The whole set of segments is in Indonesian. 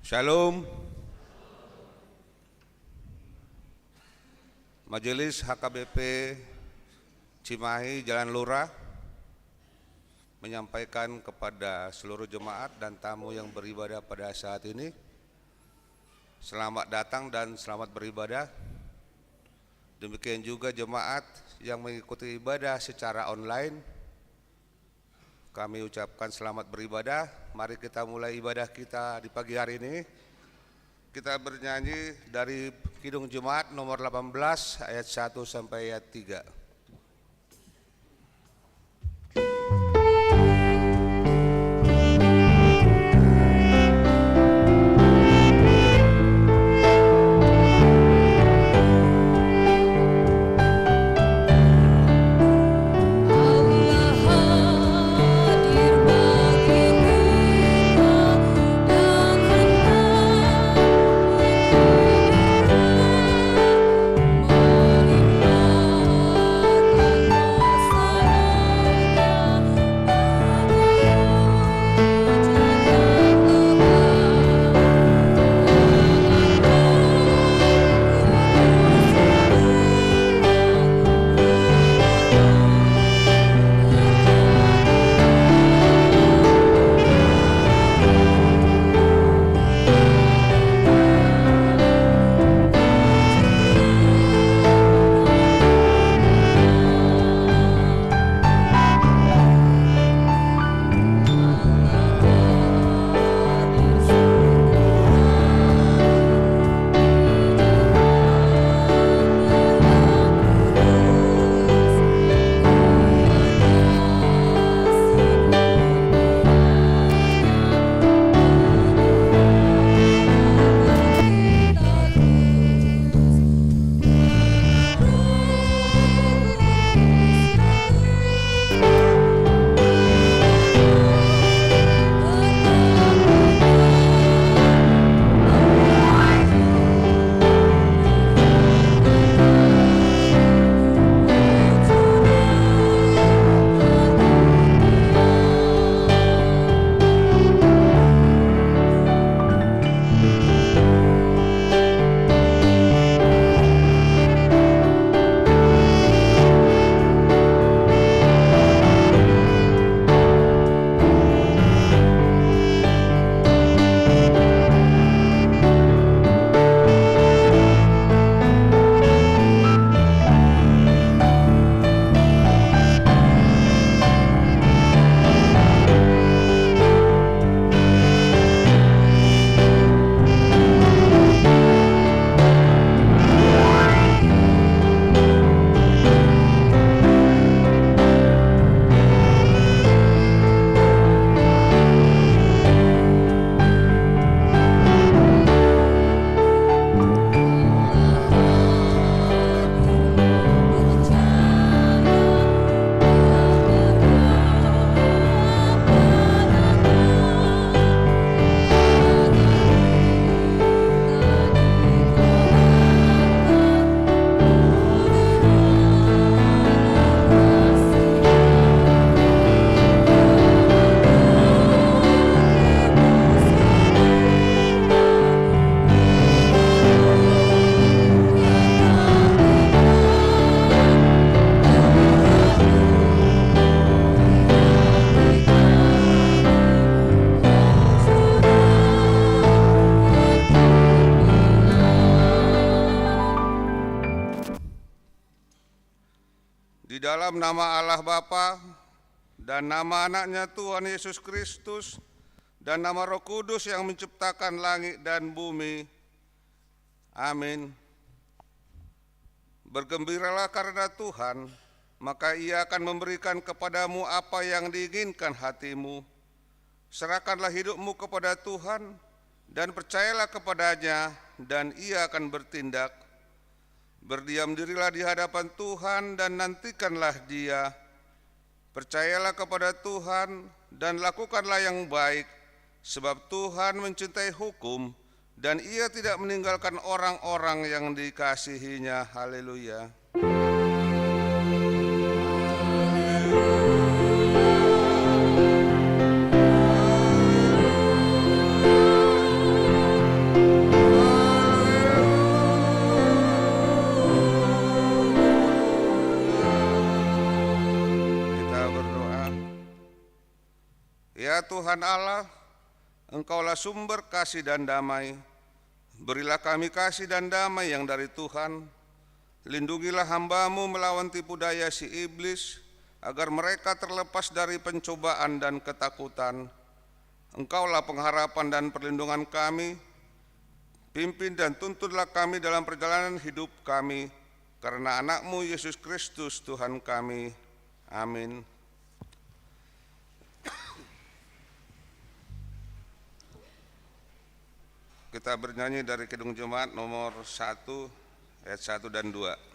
Shalom. Majelis HKBP Cimahi Jalan Lurah menyampaikan kepada seluruh jemaat dan tamu yang beribadah pada saat ini, selamat datang dan selamat beribadah. Demikian juga jemaat yang mengikuti ibadah secara online, kami ucapkan selamat beribadah. Mari kita mulai ibadah kita di pagi hari ini. Kita bernyanyi dari Kidung Jemaat nomor 18 ayat 1 sampai ayat 3. Di dalam nama Allah Bapa dan nama anaknya Tuhan Yesus Kristus dan nama Roh Kudus yang menciptakan langit dan bumi. Amin. Bergembiralah karena Tuhan, maka Ia akan memberikan kepadamu apa yang diinginkan hatimu. Serahkanlah hidupmu kepada Tuhan dan percayalah kepadanya, dan Ia akan bertindak. Berdiam dirilah di hadapan Tuhan dan nantikanlah Dia. Percayalah kepada Tuhan dan lakukanlah yang baik, sebab Tuhan mencintai hukum dan Ia tidak meninggalkan orang-orang yang dikasihinya. Haleluya. Tuhan Allah, Engkaulah sumber kasih dan damai. Berilah kami kasih dan damai yang dari Tuhan. Lindungilah hamba-Mu melawan tipu daya si iblis, agar mereka terlepas dari pencobaan dan ketakutan. Engkaulah pengharapan dan perlindungan kami. Pimpin dan tuntunlah kami dalam perjalanan hidup kami, karena anak-Mu Yesus Kristus Tuhan kami. Amin. Kita bernyanyi dari Kidung Jemaat nomor 1 ayat 1 dan 2.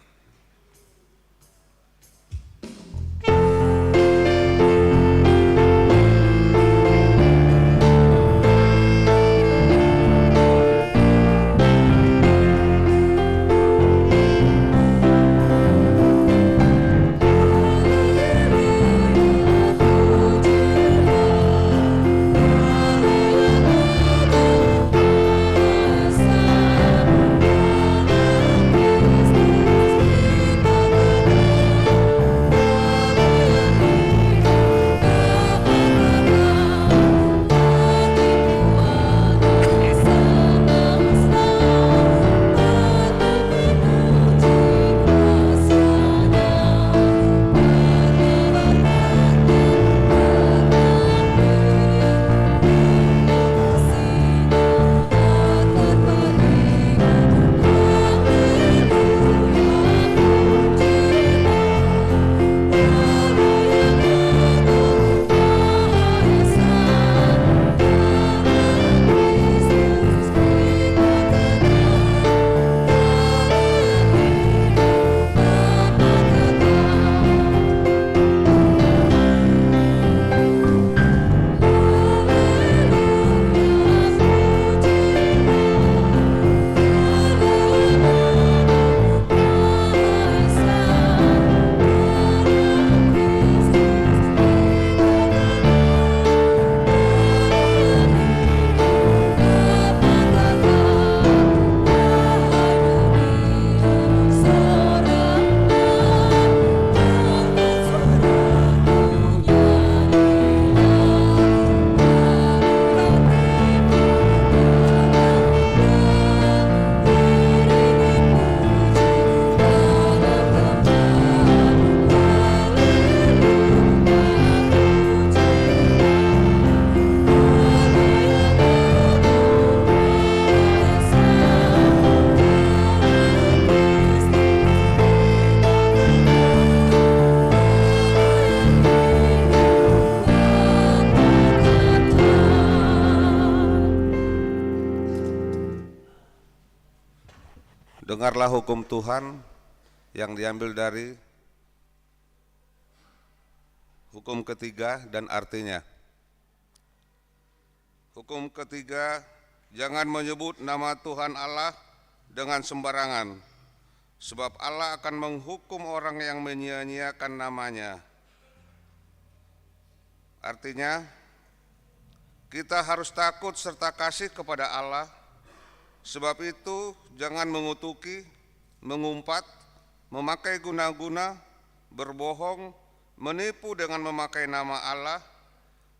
Dengarlah hukum Tuhan yang diambil dari hukum ketiga dan artinya. Hukum ketiga, jangan menyebut nama Tuhan Allah dengan sembarangan, sebab Allah akan menghukum orang yang menyia-nyiakan namanya. Artinya, kita harus takut serta kasih kepada Allah. Sebab itu jangan mengutuki, mengumpat, memakai guna-guna, berbohong, menipu dengan memakai nama Allah,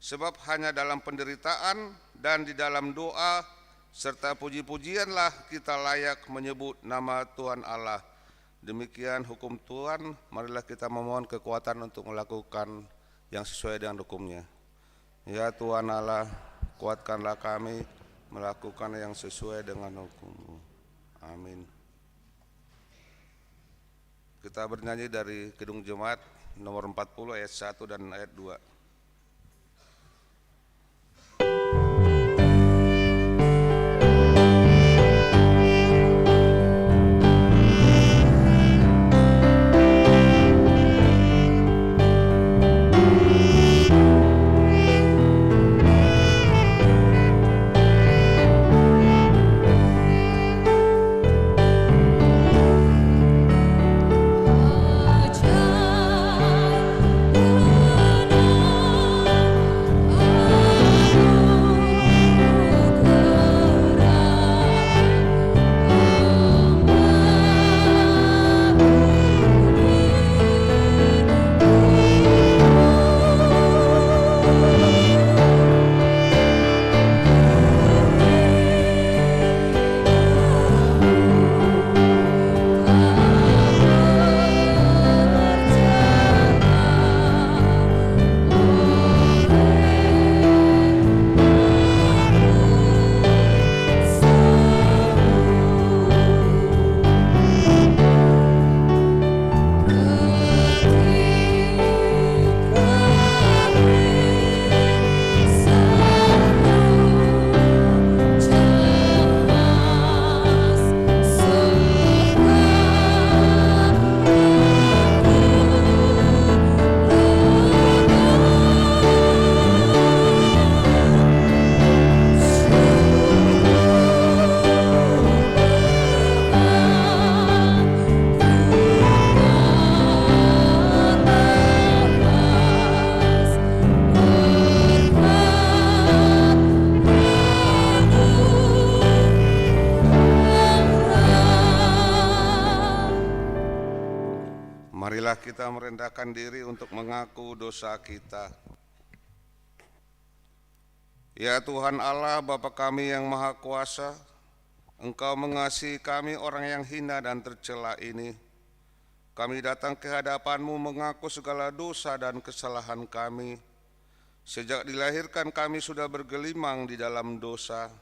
sebab hanya dalam penderitaan dan di dalam doa serta puji-pujianlah kita layak menyebut nama Tuhan Allah. Demikian hukum Tuhan, marilah kita memohon kekuatan untuk melakukan yang sesuai dengan hukumnya. Ya Tuhan Allah, kuatkanlah kami melakukan yang sesuai dengan hukum-Mu. Amin. Kita bernyanyi dari Kidung Jemaat nomor 40 ayat 1 dan ayat 2. Marilah kita merendahkan diri untuk mengaku dosa kita. Ya Tuhan Allah, Bapa kami yang Maha Kuasa, Engkau mengasihi kami orang yang hina dan tercela ini. Kami datang ke hadapan-Mu mengaku segala dosa dan kesalahan kami. Sejak dilahirkan kami sudah bergelimang di dalam dosa.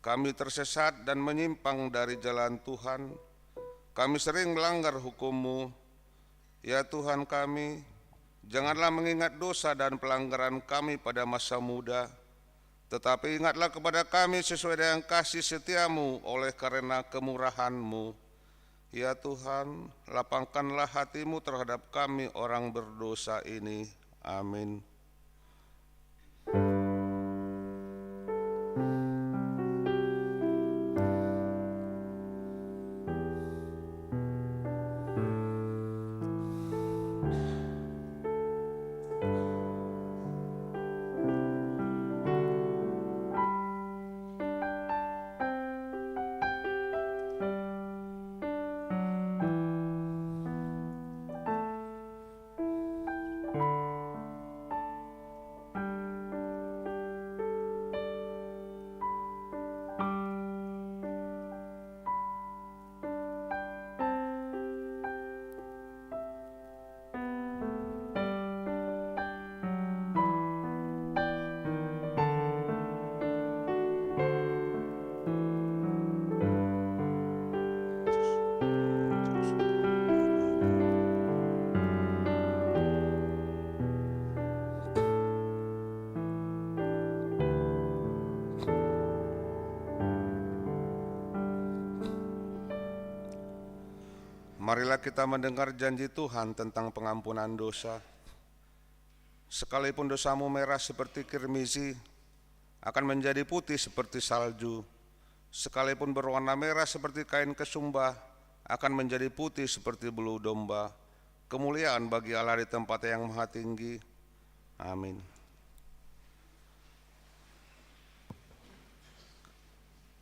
Kami tersesat dan menyimpang dari jalan Tuhan. Kami sering melanggar hukum-Mu. Ya Tuhan kami, janganlah mengingat dosa dan pelanggaran kami pada masa muda, tetapi ingatlah kepada kami sesuai dengan kasih setia-Mu oleh karena kemurahan-Mu. Ya Tuhan, lapangkanlah hati-Mu terhadap kami orang berdosa ini. Amin. Marilah kita mendengar janji Tuhan tentang pengampunan dosa. Sekalipun dosamu merah seperti kirmizi, akan menjadi putih seperti salju. Sekalipun berwarna merah seperti kain kesumba, akan menjadi putih seperti bulu domba. Kemuliaan bagi Allah di tempat yang maha tinggi. Amin.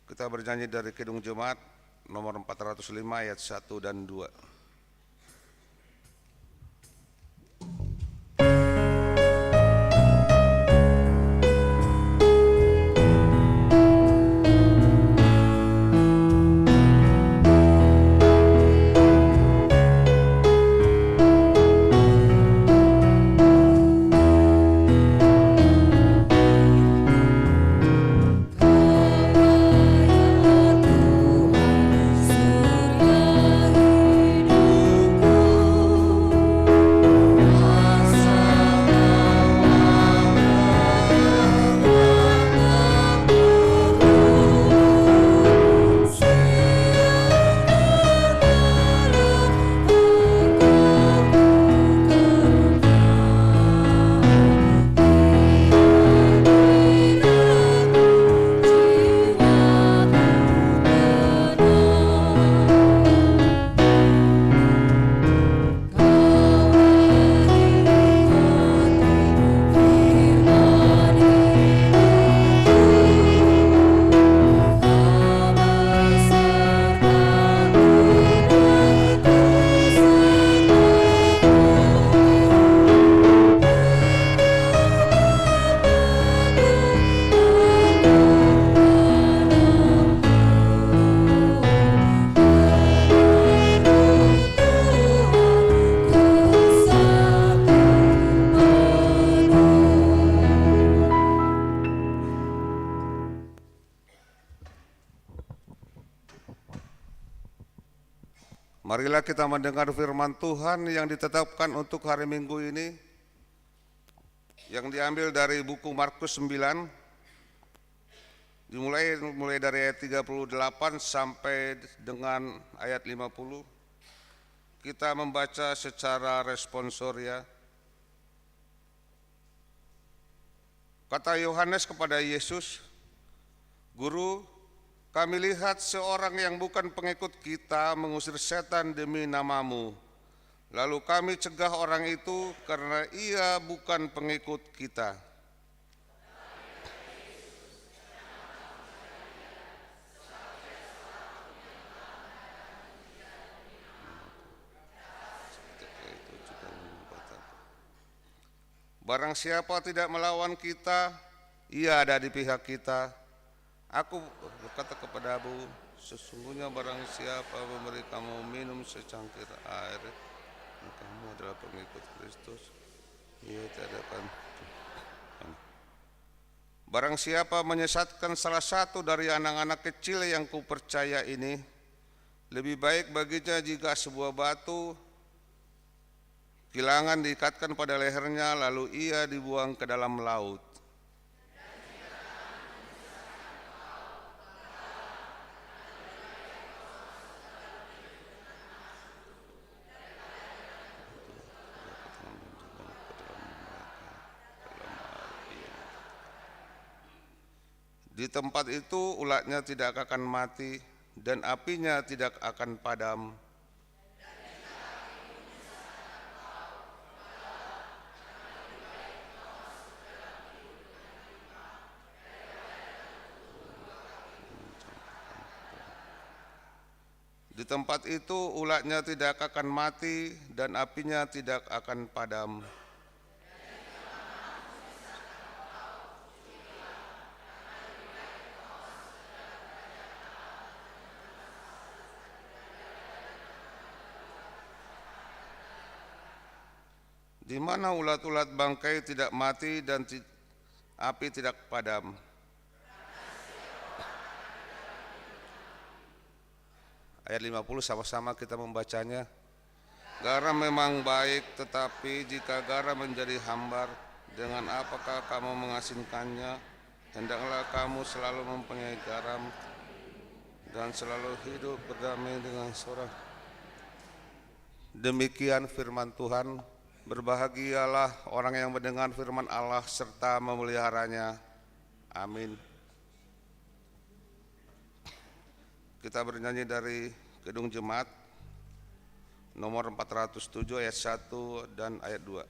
Kita bernyanyi dari Kidung Jemaat nomor 405 ayat 1 dan 2. Marilah kita mendengar firman Tuhan yang ditetapkan untuk hari Minggu ini, yang diambil dari buku Markus 9, dimulai dari ayat 38 sampai dengan ayat 50. Kita membaca secara responsoria. Kata Yohanes kepada Yesus, "Guru, kami lihat seorang yang bukan pengikut kita mengusir setan demi nama-Mu. Lalu kami cegah orang itu karena ia bukan pengikut kita." Barang siapa tidak melawan kita, ia ada di pihak kita. Aku berkata kepadamu, sesungguhnya barang siapa memberi kamu minum secangkir air, kamu adalah pengikut Kristus. Ia tidak akan. Barang siapa menyesatkan salah satu dari anak-anak kecil yang kupercaya ini, lebih baik baginya jika sebuah batu kilangan diikatkan pada lehernya lalu ia dibuang ke dalam laut. Di tempat itu ulatnya tidak akan mati dan apinya tidak akan padam. Di tempat itu ulatnya tidak akan mati dan apinya tidak akan padam. Di mana ulat-ulat bangkai tidak mati dan api tidak padam. Ayat 50 sama-sama kita membacanya. Garam memang baik, tetapi jika garam menjadi hambar, dengan apakah kamu mengasinkannya? Hendaklah kamu selalu mempunyai garam dan selalu hidup berdamai dengan sorang. Demikian firman Tuhan. Berbahagialah orang yang mendengar firman Allah serta memeliharanya. Amin. Kita bernyanyi dari Gedung Jemaat nomor 407 ayat 1 dan ayat 2.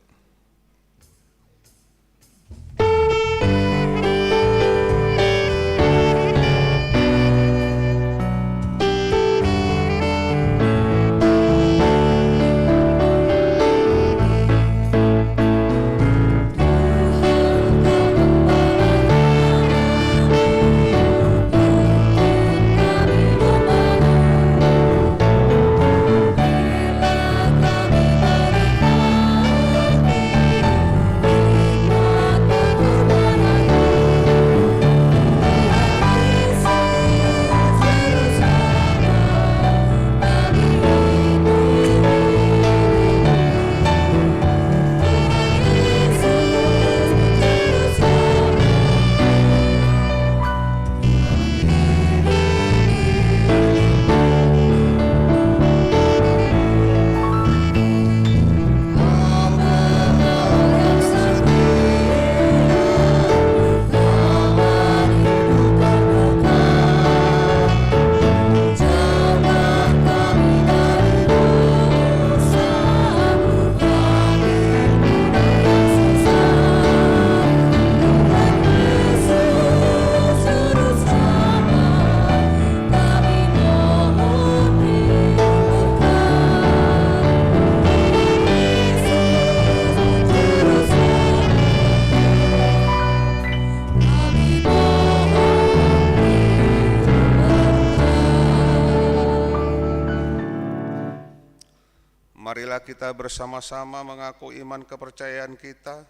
Marilah kita bersama-sama mengaku iman kepercayaan kita.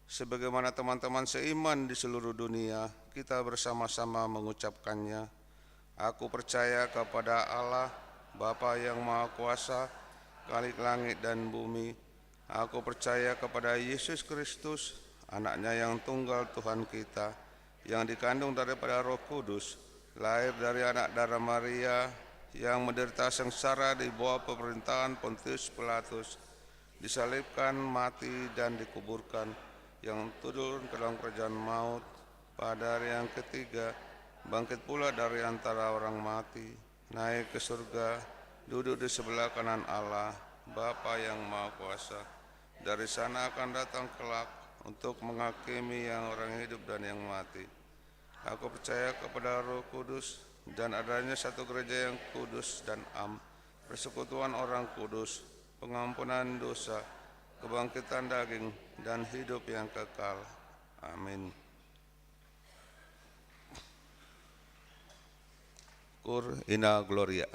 Sebagaimana teman-teman seiman di seluruh dunia, kita bersama-sama mengucapkannya. Aku percaya kepada Allah, Bapa yang Maha Kuasa, Khalik langit dan bumi. Aku percaya kepada Yesus Kristus, anaknya yang tunggal Tuhan kita, yang dikandung daripada Roh Kudus, lahir dari anak darah Maria, yang menderita sengsara di bawah pemerintahan Pontius Pilatus, disalibkan, mati dan dikuburkan, yang turun ke dalam kerajaan maut, pada hari yang ketiga bangkit pula dari antara orang mati, naik ke surga, duduk di sebelah kanan Allah, Bapa yang Maha Kuasa. Dari sana akan datang kelak untuk menghakimi yang orang hidup dan yang mati. Aku percaya kepada Roh Kudus dan adanya satu gereja yang kudus dan persekutuan orang kudus, pengampunan dosa, kebangkitan daging, dan hidup yang kekal. Amin. Cur ina gloria.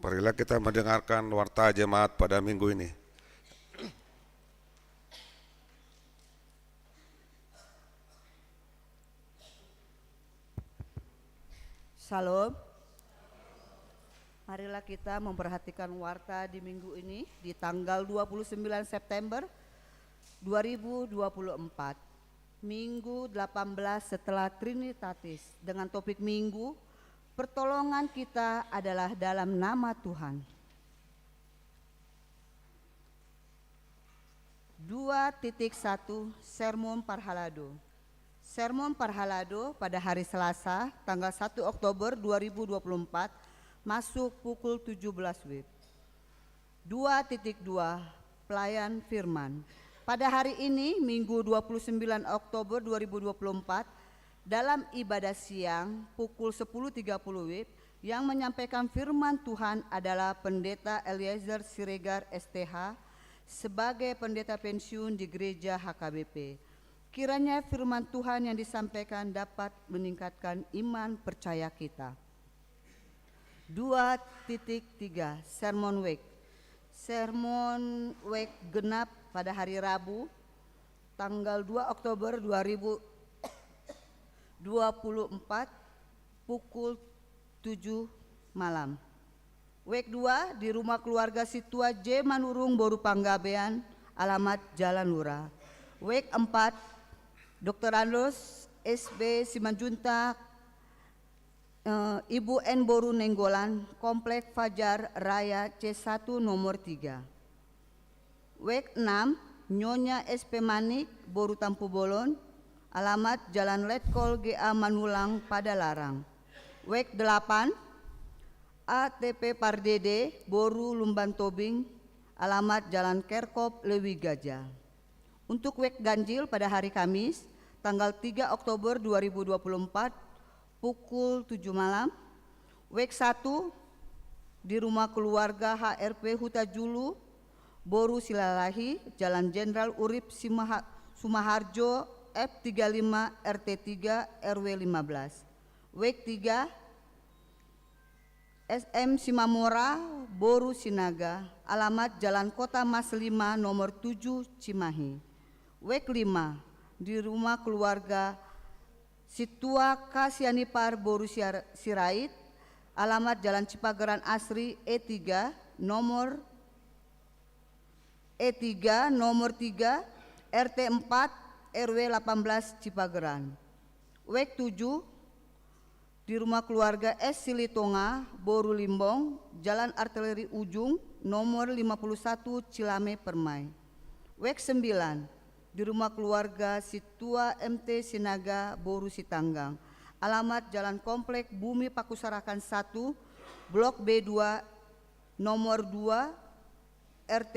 Marilah kita mendengarkan warta jemaat pada minggu ini. Salam. Marilah kita memperhatikan warta di minggu ini di tanggal 29 September 2024. Minggu 18 setelah Trinitatis dengan topik minggu pertolongan kita adalah dalam nama Tuhan. 2.1 Sermon Parhalado. Sermon Parhalado pada hari Selasa tanggal 1 Oktober 2024 masuk pukul 17 WIB. 2.2 Pelayan Firman. Pada hari ini Minggu 29 Oktober 2024 dalam ibadah siang pukul 10.30 WIB yang menyampaikan firman Tuhan adalah Pendeta Eliezer Siregar STH sebagai pendeta pensiun di Gereja HKBP. Kiranya firman Tuhan yang disampaikan dapat meningkatkan iman percaya kita. 2.3 Sermon Week. Sermon Week genap pada hari Rabu tanggal 2 Oktober 2024 pukul 7 malam. Week 2 di rumah keluarga Situa J Manurung Boru Panggabean, alamat Jalan Lurah. Week 4 Dr. Andros SB Simanjuntak Ibu N Boru Nenggolan, Komplek Fajar Raya C1 nomor 3. Week 6 Nyonya SP Manik Boru Tampu Bolon, alamat Jalan Letkol GA Manulang Padalarang. Week 8 ATP Pardede Boru Lumban Tobing, alamat Jalan Kerkop Lewi Gajah. Untuk week ganjil pada hari Kamis tanggal 3 Oktober 2024 pukul 7 malam. Week 1 di rumah keluarga HRP Huta Julu Boru Silalahi, Jalan Jenderal Urip Sumaharjo F35 RT3 RW 15. Week 3 SM Simamora Boru Sinaga, alamat Jalan Kota Mas 5 nomor 7 Cimahi. Week 5 di rumah keluarga Situa Kasianipar Boru Sirait, alamat Jalan Cipageran Asri E3 nomor 3 RT 4 RW 18 Cipageran. Week 7 di rumah keluarga S Silitonga Boru Limbong, Jalan Artileri Ujung nomor 51 Cilame Permai. Week 9 di rumah keluarga Situa MT Sinaga Boru Sitanggang, alamat Jalan Komplek Bumi Pakusarakan 1 Blok B2 nomor 2 RT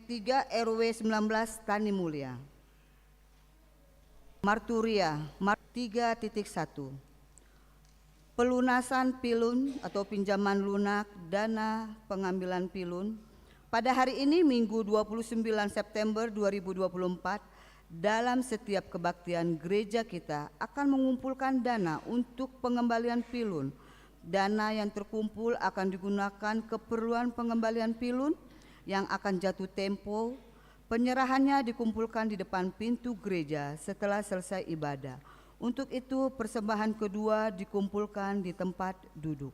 3 RW 19 Tani Mulia. Marturia 3.1 Pelunasan pilun atau pinjaman lunak dana pengambilan pilun. Pada hari ini Minggu 29 September 2024 dalam setiap kebaktian gereja kita akan mengumpulkan dana untuk pengembalian pilun. Dana yang terkumpul akan digunakan keperluan pengembalian pilun yang akan jatuh tempo. Penyerahannya dikumpulkan di depan pintu gereja setelah selesai ibadah. Untuk itu persembahan kedua dikumpulkan di tempat duduk.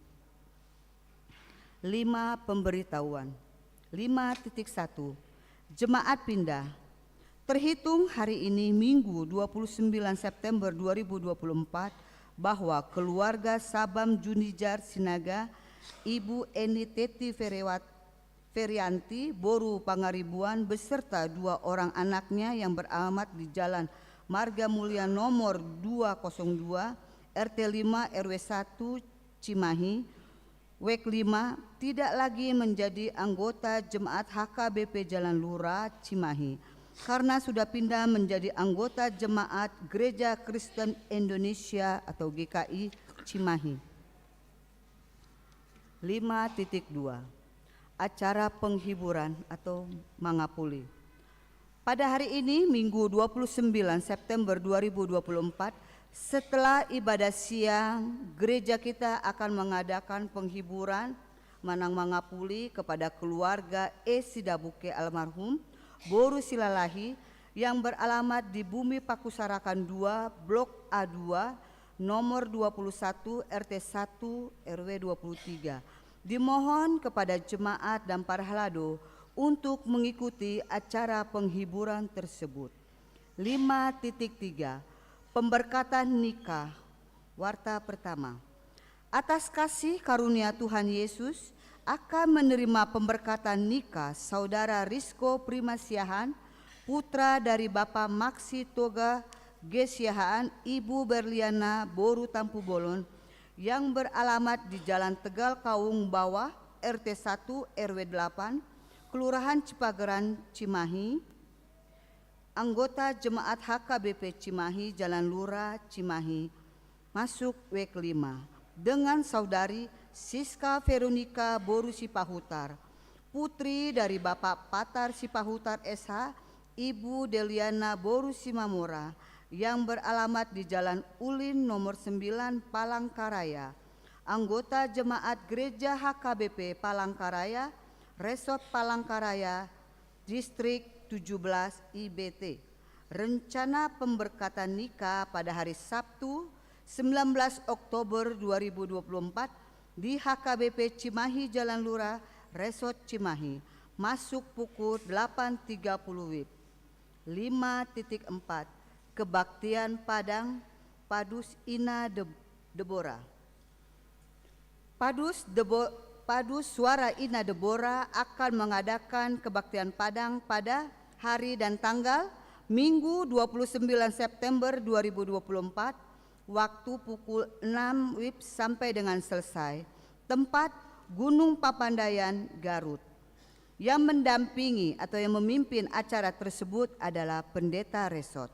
5 pemberitahuan. 5.1 Jemaat pindah. Terhitung hari ini Minggu 29 September 2024 bahwa keluarga Sabam Junijar Sinaga Ibu Eni Teti Ferianti Boru Pangaribuan beserta 2 orang anaknya yang beralamat di Jalan Marga Mulia nomor 202 RT 5 RW 1 Cimahi Week 5 tidak lagi menjadi anggota Jemaat HKBP Jalan Lurah Cimahi karena sudah pindah menjadi anggota Jemaat Gereja Kristen Indonesia atau GKI Cimahi. 5.2 Acara penghiburan atau mangapuli. Pada hari ini Minggu 29 September 2024 setelah ibadah siang, gereja kita akan mengadakan penghiburan manang mangapuli kepada keluarga Sidabuke almarhum Boru Silalahi yang beralamat di Bumi Pakusarakan 2, Blok A2, nomor 21 RT 1 RW 23. Dimohon kepada jemaat dan para halado untuk mengikuti acara penghiburan tersebut. 5.3 Pemberkatan nikah. Warta pertama. Atas kasih karunia Tuhan Yesus akan menerima pemberkatan nikah Saudara Rizko Primasiahan, putra dari Bapak Maksi Toga Gesiahaan, Ibu Berliana Boru Tampu Bolon, yang beralamat di Jalan Tegal Kaung Bawah, RT 1 RW 8, Kelurahan Cipageran, Cimahi, anggota Jemaat HKBP Cimahi, Jalan Lurah, Cimahi, masuk W5, dengan Saudari Siska Veronika Boru Sipahutar, putri dari Bapak Patar Sipahutar SH, Ibu Deliana Boru Simamora, yang beralamat di Jalan Ulin nomor 9 Palangkaraya, anggota Jemaat Gereja HKBP Palangkaraya, Resort Palangkaraya, Distrik 17 IBT. Rencana pemberkatan nikah pada hari Sabtu 19 Oktober 2024 di HKBP Cimahi Jalan Lurah, Resort Cimahi, masuk pukul 8.30 WIB. 5.4 Kebaktian Padang Padus Ina Debora. Padus Suara Ina Debora akan mengadakan kebaktian Padang pada hari dan tanggal Minggu 29 September 2024, waktu pukul 6 WIB sampai dengan selesai. Tempat Gunung Papandayan, Garut. Yang mendampingi atau yang memimpin acara tersebut adalah Pendeta Resort.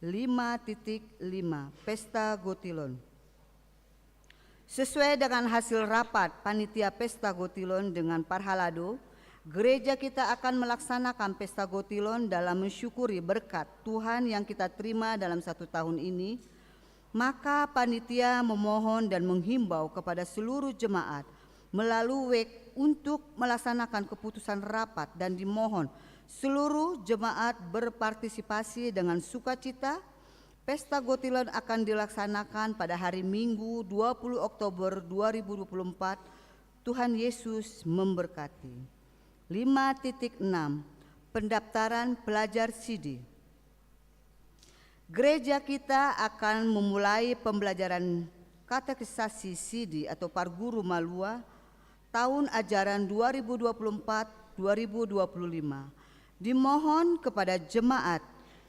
5.5 Pesta Gotilon. Sesuai dengan hasil rapat panitia Pesta Gotilon dengan Parhalado, gereja kita akan melaksanakan Pesta Gotilon dalam mensyukuri berkat Tuhan yang kita terima dalam 1 tahun ini. Maka panitia memohon dan menghimbau kepada seluruh jemaat melalui WEK untuk melaksanakan keputusan rapat, dan dimohon seluruh jemaat berpartisipasi dengan sukacita. Pesta Gotilon akan dilaksanakan pada hari Minggu 20 Oktober 2024. Tuhan Yesus memberkati. 5.6 Pendaftaran pelajar CD. Gereja kita akan memulai pembelajaran katekisasi CD atau Parguru Malua tahun ajaran 2024-2025. Dimohon kepada jemaat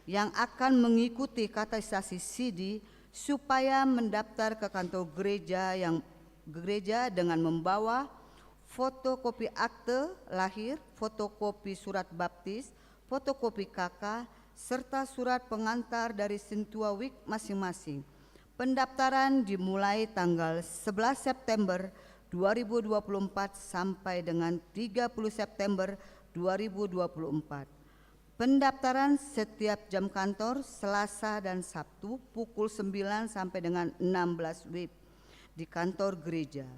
yang akan mengikuti katekisasi CD supaya mendaftar ke kantor gereja dengan membawa fotokopi akte lahir, fotokopi surat baptis, fotokopi KK, serta surat pengantar dari Sentua Wik masing-masing. Pendaftaran dimulai tanggal 11 September 2024 sampai dengan 30 September 2024. Pendaftaran setiap jam kantor Selasa dan Sabtu pukul 9 sampai dengan 16 WIB di kantor gereja.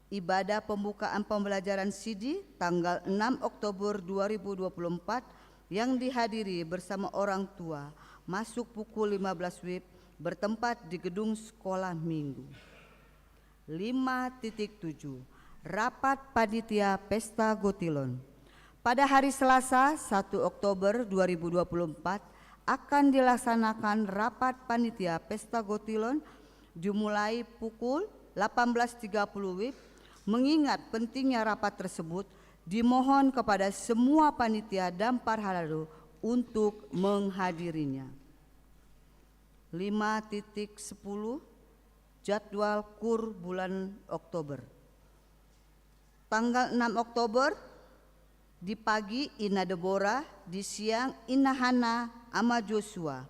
Ibadah pembukaan pembelajaran CD tanggal 6 Oktober 2024 yang dihadiri bersama orang tua masuk pukul 15 WIB bertempat di gedung sekolah minggu. 5.7 Rapat Panitia Pesta Gotilon. Pada hari Selasa 1 Oktober 2024 akan dilaksanakan rapat Panitia Pesta Gotilon dimulai pukul 18.30 WIB. Mengingat pentingnya rapat tersebut, dimohon kepada semua panitia dan parhalado untuk menghadirinya. 5.10 Jadwal KUR bulan Oktober. Tanggal 6 Oktober di pagi Ina Debora, di siang Ina Hana ama Joshua.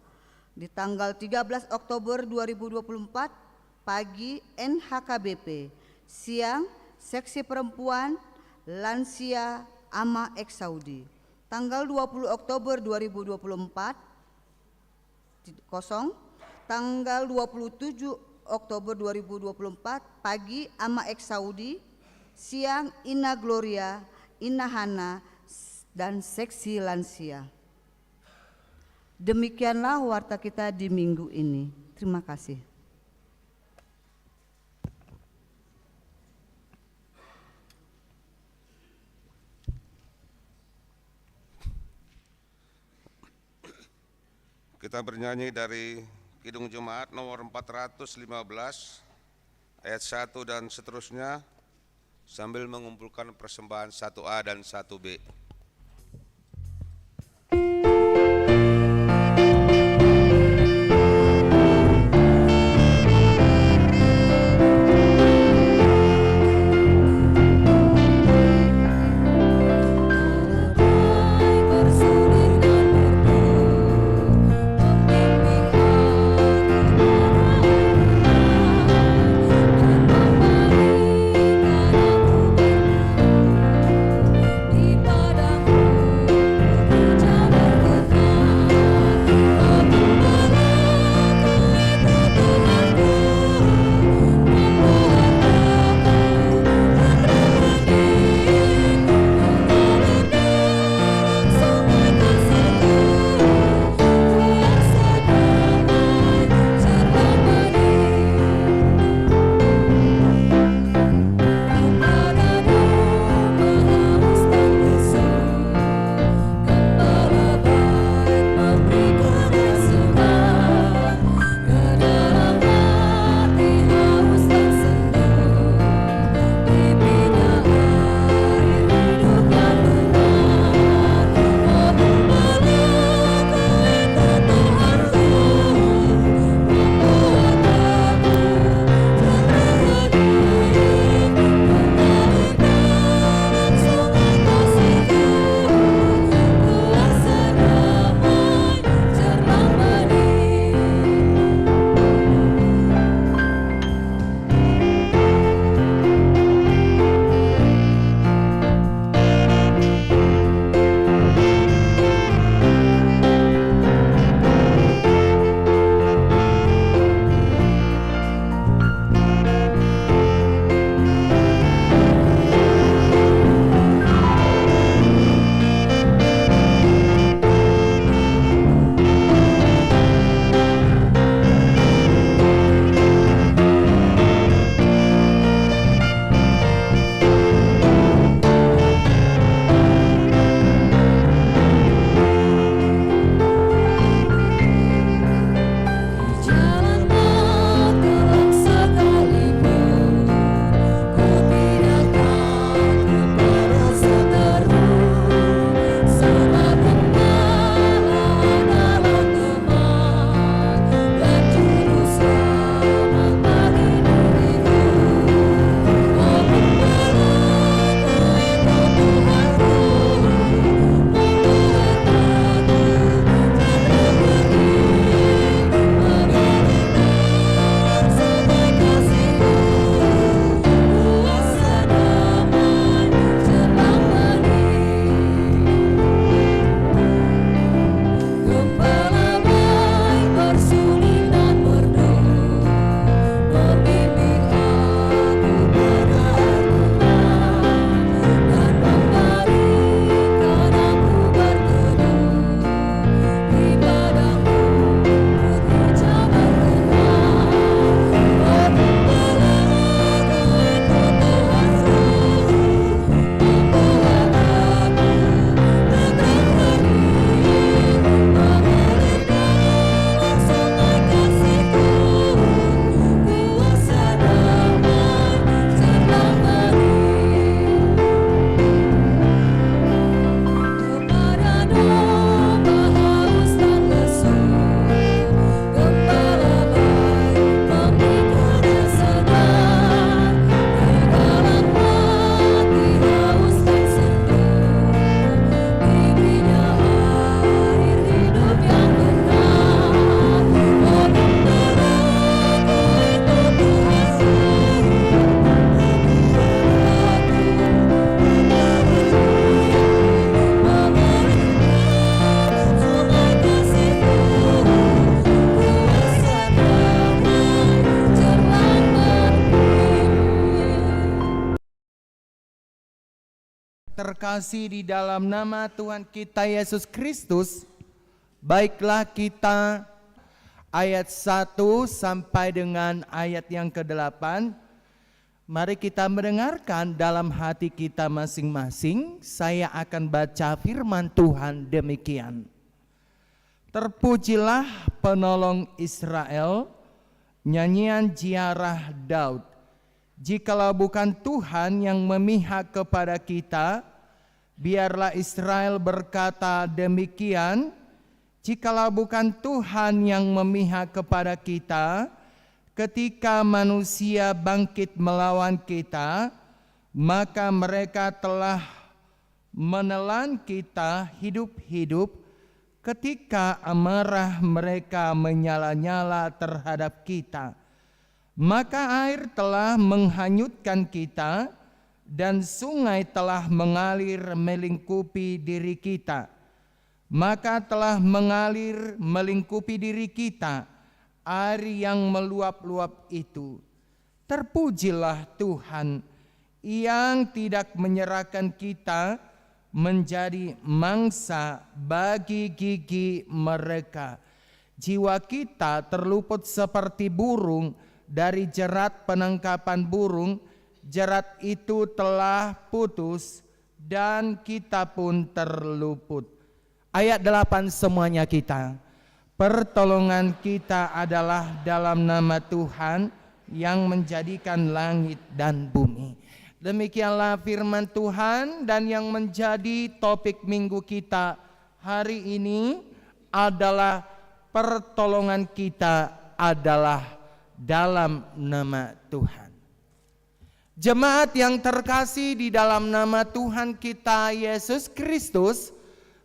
Di tanggal 13 Oktober 2024 pagi NHKBP, siang Seksi Perempuan Lansia ama Eksaudi. Tanggal 20 Oktober 2024 kosong. Tanggal 27 Oktober 2024 pagi ama Eksaudi, siang Ina Gloria, Ina Hana, dan seksi lansia. Demikianlah warta kita di minggu ini. Terima kasih. Kita bernyanyi dari Kidung Jemaat nomor 415 ayat 1 dan seterusnya sambil mengumpulkan persembahan 1A dan 1B. Pada terkasih di dalam nama Tuhan kita Yesus Kristus, baiklah kita ayat 1 sampai dengan ayat yang ke-8. Mari kita mendengarkan dalam hati kita masing-masing. Saya akan baca firman Tuhan demikian. Terpujilah penolong Israel, nyanyian ziarah Daud. Jikalau bukan Tuhan yang memihak kepada kita, biarlah Israel berkata demikian. Jikalau bukan Tuhan yang memihak kepada kita, ketika manusia bangkit melawan kita, maka mereka telah menelan kita hidup-hidup ketika amarah mereka menyala-nyala terhadap kita. Maka air telah menghanyutkan kita dan sungai telah mengalir melingkupi diri kita. Maka telah mengalir melingkupi diri kita air yang meluap-luap itu. Terpujilah Tuhan yang tidak menyerahkan kita menjadi mangsa bagi gigi mereka. Jiwa kita terluput seperti burung dari jerat penangkapan burung. Jerat itu telah putus dan kita pun terluput. Ayat 8 semuanya kita. Pertolongan kita adalah dalam nama Tuhan yang menjadikan langit dan bumi. Demikianlah firman Tuhan, dan yang menjadi topik minggu kita hari ini adalah pertolongan kita adalah dalam nama Tuhan. Jemaat yang terkasih di dalam nama Tuhan kita Yesus Kristus,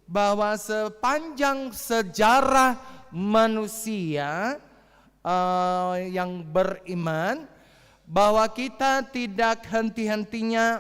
bahwa sepanjang sejarah manusia yang beriman, bahwa kita tidak henti-hentinya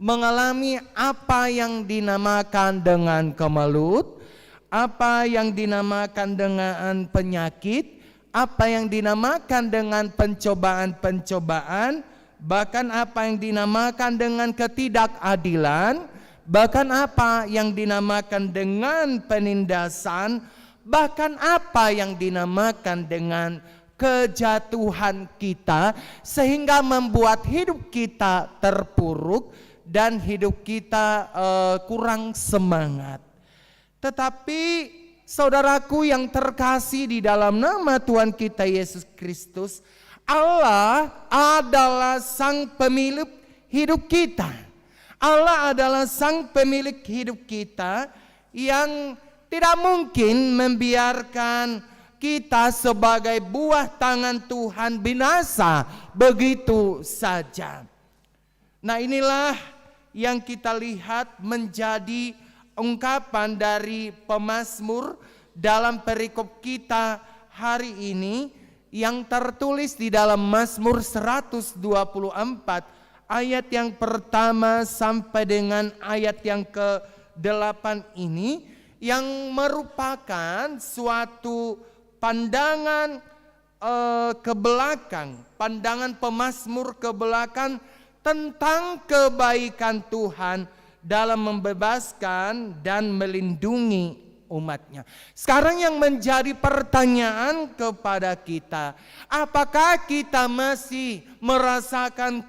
mengalami apa yang dinamakan dengan kemelut, apa yang dinamakan dengan penyakit, apa yang dinamakan dengan pencobaan-pencobaan, bahkan apa yang dinamakan dengan ketidakadilan, bahkan apa yang dinamakan dengan penindasan, bahkan apa yang dinamakan dengan kejatuhan kita, sehingga membuat hidup kita terpuruk dan hidup kita kurang semangat. Tetapi saudaraku yang terkasih di dalam nama Tuhan kita Yesus Kristus, Allah adalah sang pemilik hidup kita. Allah adalah sang pemilik hidup kita yang tidak mungkin membiarkan kita sebagai buah tangan Tuhan binasa begitu saja. Nah, inilah yang kita lihat menjadi ungkapan dari pemazmur dalam perikop kita hari ini, yang tertulis di dalam Mazmur 124 ayat yang pertama sampai dengan ayat yang ke-8 ini, yang merupakan suatu pandangan ke belakang, pandangan pemazmur ke belakang tentang kebaikan Tuhan dalam membebaskan dan melindungi umatnya. Sekarang yang menjadi pertanyaan kepada kita, apakah kita masih merasakan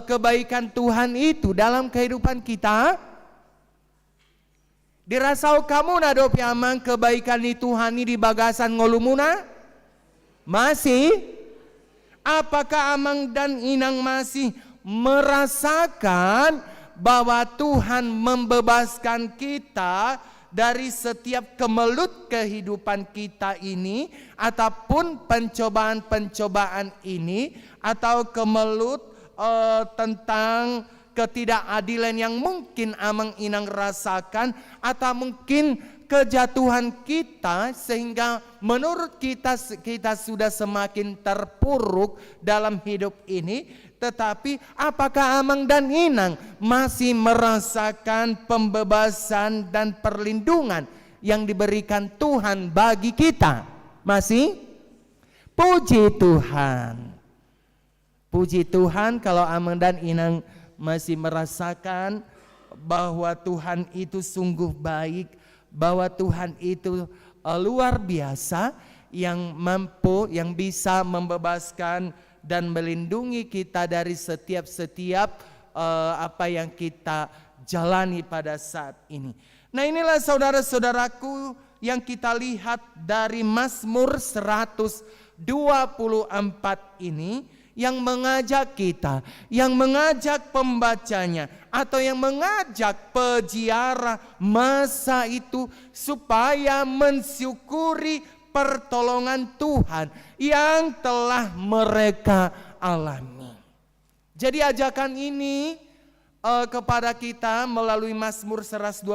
kebaikan Tuhan itu dalam kehidupan kita? Dirasau kamu nadopi amang kebaikan itu Tuhan di bagasan ngolumuna? Masih? Apakah amang dan inang masih merasakan bahwa Tuhan membebaskan kita dari setiap kemelut kehidupan kita ini, ataupun pencobaan-pencobaan ini, atau kemelut tentang ketidakadilan yang mungkin amang inang rasakan, atau mungkin kejatuhan kita sehingga menurut kita sudah semakin terpuruk dalam hidup ini. Tetapi apakah amang dan inang masih merasakan pembebasan dan perlindungan yang diberikan Tuhan bagi kita? Masih? Puji Tuhan. Puji Tuhan kalau amang dan inang masih merasakan bahwa Tuhan itu sungguh baik, bahwa Tuhan itu luar biasa, yang mampu, yang bisa membebaskan dan melindungi kita dari setiap apa yang kita jalani pada saat ini. Nah, inilah saudara-saudaraku yang kita lihat dari Mazmur 124 ini, yang mengajak kita, yang mengajak pembacanya, atau yang mengajak peziarah masa itu supaya mensyukuri pertolongan Tuhan yang telah mereka alami. Jadi ajakan ini kepada kita melalui Mazmur 124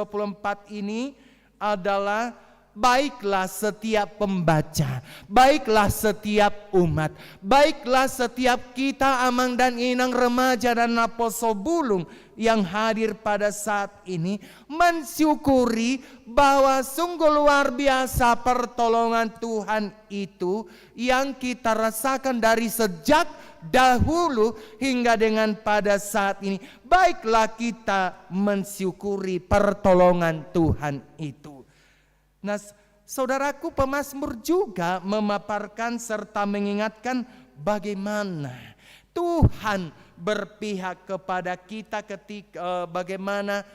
ini adalah: baiklah setiap pembaca, baiklah setiap umat, baiklah setiap kita amang dan inang, remaja dan apostle bulung yang hadir pada saat ini, mensyukuri bahwa sungguh luar biasa pertolongan Tuhan itu yang kita rasakan dari sejak dahulu hingga dengan pada saat ini. Baiklah kita mensyukuri pertolongan Tuhan itu. Nah, saudaraku, pemazmur juga memaparkan serta mengingatkan bagaimana Tuhan berpihak kepada kita bagaimana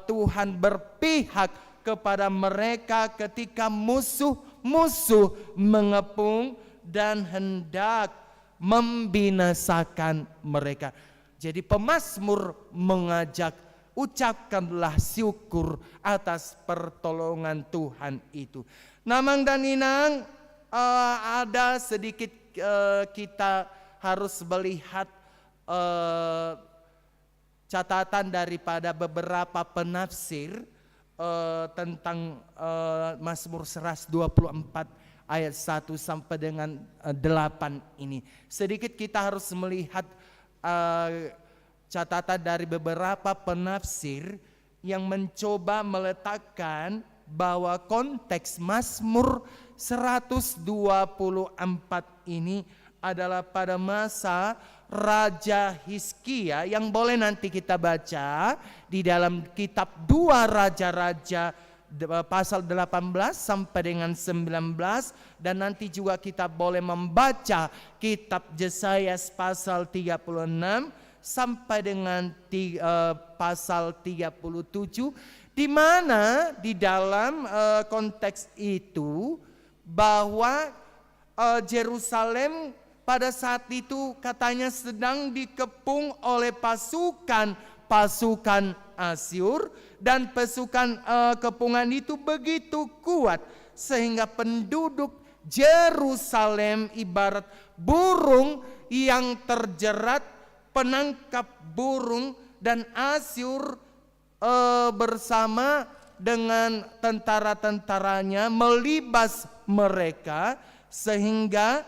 Tuhan berpihak kepada mereka ketika musuh-musuh mengepung dan hendak membinasakan mereka. Jadi pemazmur mengajak, ucapkanlah syukur atas pertolongan Tuhan itu. Namang dan Inang, ada sedikit kita harus melihat catatan daripada beberapa penafsir tentang Mazmur 124 ayat 1 sampai dengan 8 ini. Sedikit kita harus melihat catatan dari beberapa penafsir yang mencoba meletakkan bahwa konteks Mazmur 124 ini adalah pada masa Raja Hizkia, yang boleh nanti kita baca di dalam kitab 2 Raja-Raja pasal 18 sampai dengan 19, dan nanti juga kita boleh membaca kitab Yesaya pasal 36 sampai dengan pasal 37, di mana di dalam konteks itu bahwa Yerusalem pada saat itu katanya sedang dikepung oleh pasukan Asyur, dan pasukan kepungan itu begitu kuat sehingga penduduk Yerusalem ibarat burung yang terjerat penangkap burung, dan Asyur bersama dengan tentara-tentaranya melibas mereka, sehingga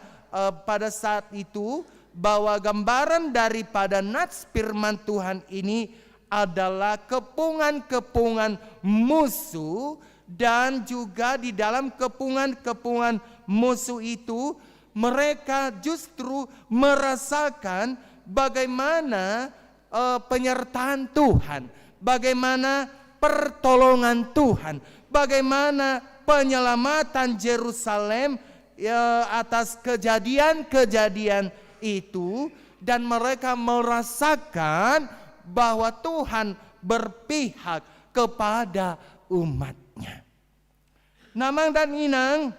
pada saat itu bahwa gambaran daripada nats firman Tuhan ini adalah kepungan-kepungan musuh, dan juga di dalam kepungan-kepungan musuh itu mereka justru merasakan bagaimana penyertaan Tuhan, bagaimana pertolongan Tuhan, bagaimana penyelamatan Yerusalem atas kejadian-kejadian itu, dan mereka merasakan bahwa Tuhan berpihak kepada umatnya. Namang dan Inang,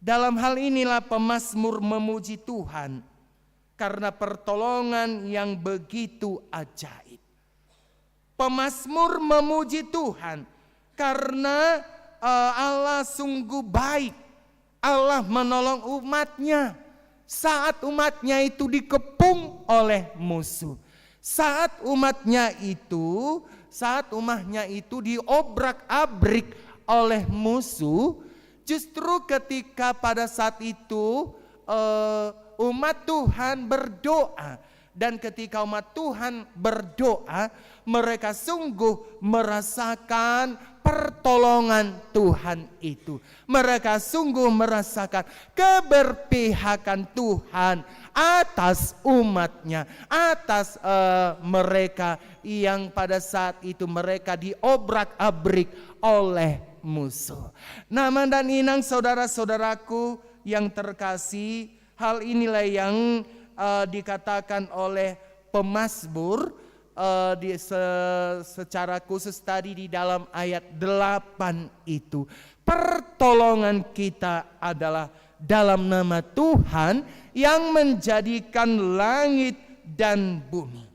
dalam hal inilah pemazmur memuji Tuhan karena pertolongan yang begitu ajaib. Pemazmur memuji Tuhan karena Allah sungguh baik. Allah menolong umatnya saat umatnya itu dikepung oleh musuh. Saat umatnya itu diobrak-abrik oleh musuh. Justru ketika pada saat itu umat Tuhan berdoa, dan ketika umat Tuhan berdoa, mereka sungguh merasakan pertolongan Tuhan itu. Mereka sungguh merasakan keberpihakan Tuhan atas umatnya, atas mereka yang pada saat itu mereka diobrak-abrik oleh musuh. Naman dan inang saudara-saudaraku yang terkasih, hal inilah yang dikatakan oleh pemazmur secara khusus tadi di dalam ayat 8 itu. Pertolongan kita adalah dalam nama Tuhan yang menjadikan langit dan bumi.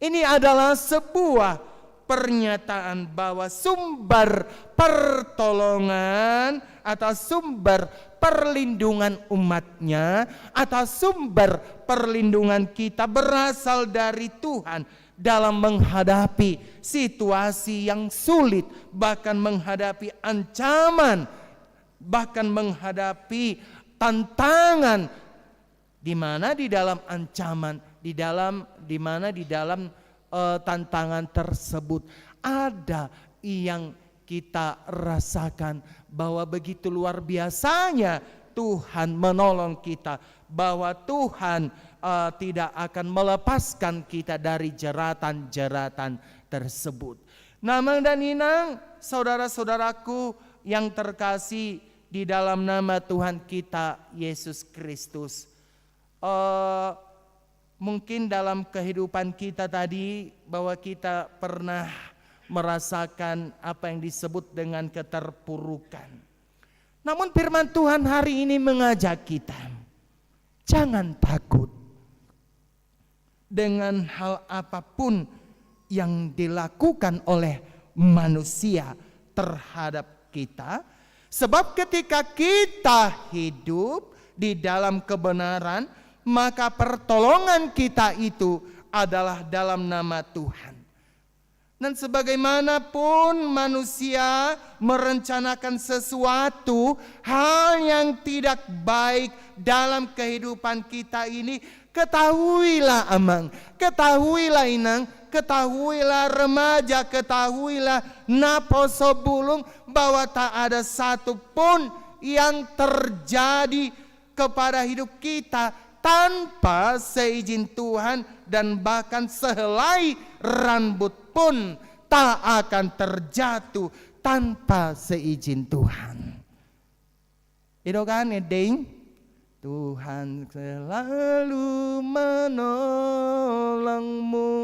Ini adalah sebuah pernyataan bahwa sumber pertolongan atau sumber perlindungan umatnya atau sumber perlindungan kita berasal dari Tuhan dalam menghadapi situasi yang sulit, bahkan menghadapi ancaman, bahkan menghadapi tantangan, di mana di dalam ancaman, di dalam tantangan tersebut ada yang kita rasakan bahwa begitu luar biasanya Tuhan menolong kita, bahwa Tuhan tidak akan melepaskan kita dari jeratan-jeratan tersebut. Namang dan inang, saudara-saudaraku yang terkasih di dalam nama Tuhan kita Yesus Kristus. Mungkin dalam kehidupan kita tadi bahwa kita pernah merasakan apa yang disebut dengan keterpurukan. Namun firman Tuhan hari ini mengajak kita, jangan takut dengan hal apapun yang dilakukan oleh manusia terhadap kita. Sebab ketika kita hidup di dalam kebenaran, maka pertolongan kita itu adalah dalam nama Tuhan. Dan sebagaimanapun manusia merencanakan sesuatu hal yang tidak baik dalam kehidupan kita ini, ketahuilah amang, ketahuilah inang, ketahuilah remaja, ketahuilah naposo bulung, bahwa tak ada satupun yang terjadi kepada hidup kita tanpa seizin Tuhan, dan bahkan sehelai rambut pun tak akan terjatuh tanpa seizin Tuhan. Itu kan eding, Tuhan selalu menolongmu.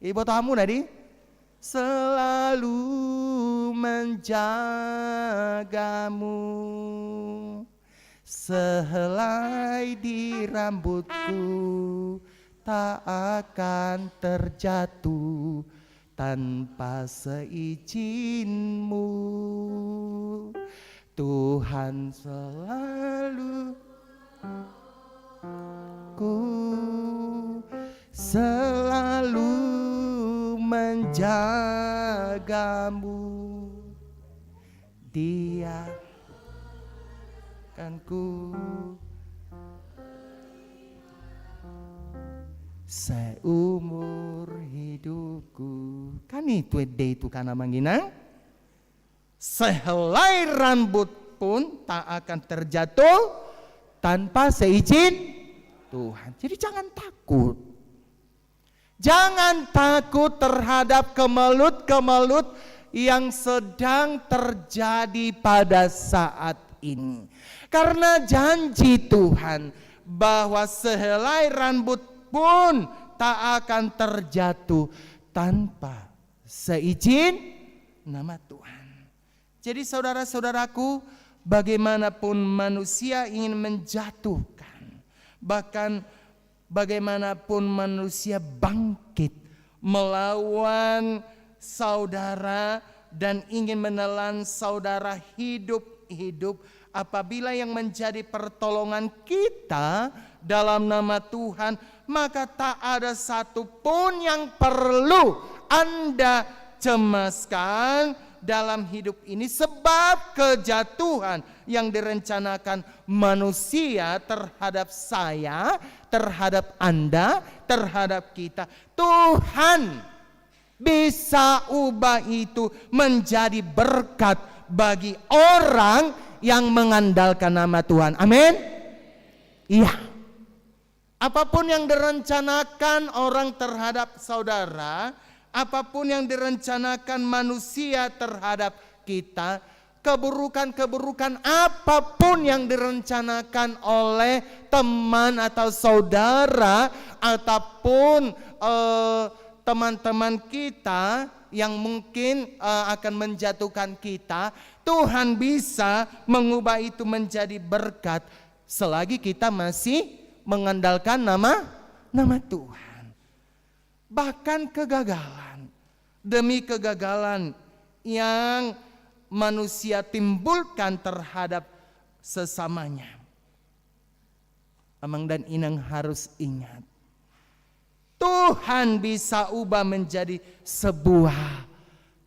Ibu tamu tadi selalu menjagamu. Sehelai di rambutku tak akan terjatuh tanpa seizinmu. Tuhan selalu menjagamu. Dia kan ku seumur hidupku. Kan itu ide itu karena manginang. Sehelai rambut pun tak akan terjatuh tanpa seizin Tuhan. Jadi jangan takut. Jangan takut terhadap kemelut-kemelut yang sedang terjadi pada saat ini. Karena janji Tuhan bahwa sehelai rambut pun tak akan terjatuh tanpa seizin nama Tuhan. Jadi saudara-saudaraku, bagaimanapun manusia ingin menjatuhkan, bahkan bagaimanapun manusia bangkit melawan saudara dan ingin menelan saudara hidup, apabila yang menjadi pertolongan kita dalam nama Tuhan, maka tak ada satupun yang perlu Anda cemaskan dalam hidup ini, sebab kejatuhan yang direncanakan manusia terhadap saya, terhadap Anda, terhadap kita, Tuhan bisa ubah itu menjadi berkat bagi orang yang mengandalkan nama Tuhan. Amin. Iya. Apapun yang direncanakan orang terhadap saudara, apapun yang direncanakan manusia terhadap kita, keburukan-keburukan apapun yang direncanakan oleh teman atau saudara ataupun teman-teman kita yang mungkin akan menjatuhkan kita, Tuhan bisa mengubah itu menjadi berkat selagi kita masih mengandalkan nama Tuhan. Bahkan kegagalan demi kegagalan yang manusia timbulkan terhadap sesamanya, Amang dan Inang harus ingat, Tuhan bisa ubah menjadi sebuah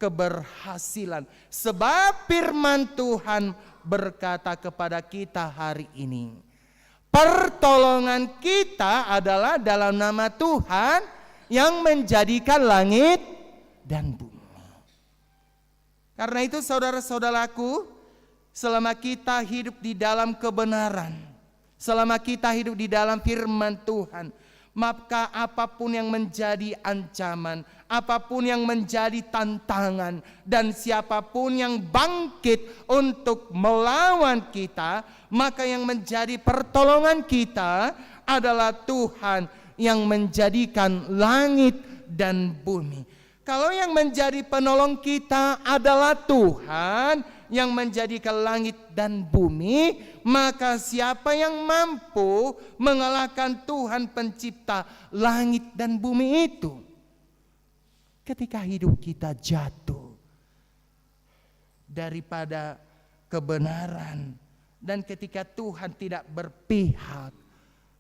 keberhasilan. Sebab firman Tuhan berkata kepada kita hari ini, pertolongan kita adalah dalam nama Tuhan yang menjadikan langit dan bumi. Karena itu saudara-saudaraku, selama kita hidup di dalam kebenaran, selama kita hidup di dalam firman Tuhan, maka apapun yang menjadi ancaman, apapun yang menjadi tantangan, dan siapapun yang bangkit untuk melawan kita, maka yang menjadi pertolongan kita adalah Tuhan yang menjadikan langit dan bumi. Kalau yang menjadi penolong kita adalah Tuhan yang menjadikan langit dan bumi, maka siapa yang mampu mengalahkan Tuhan pencipta langit dan bumi itu? Ketika hidup kita jatuh daripada kebenaran, dan ketika Tuhan tidak berpihak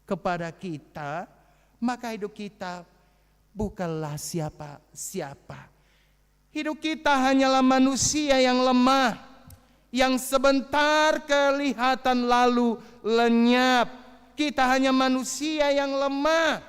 kepada kita, maka hidup kita bukanlah siapa-siapa. Hidup kita hanyalah manusia yang lemah, yang sebentar kelihatan lalu lenyap. Kita hanya manusia yang lemah,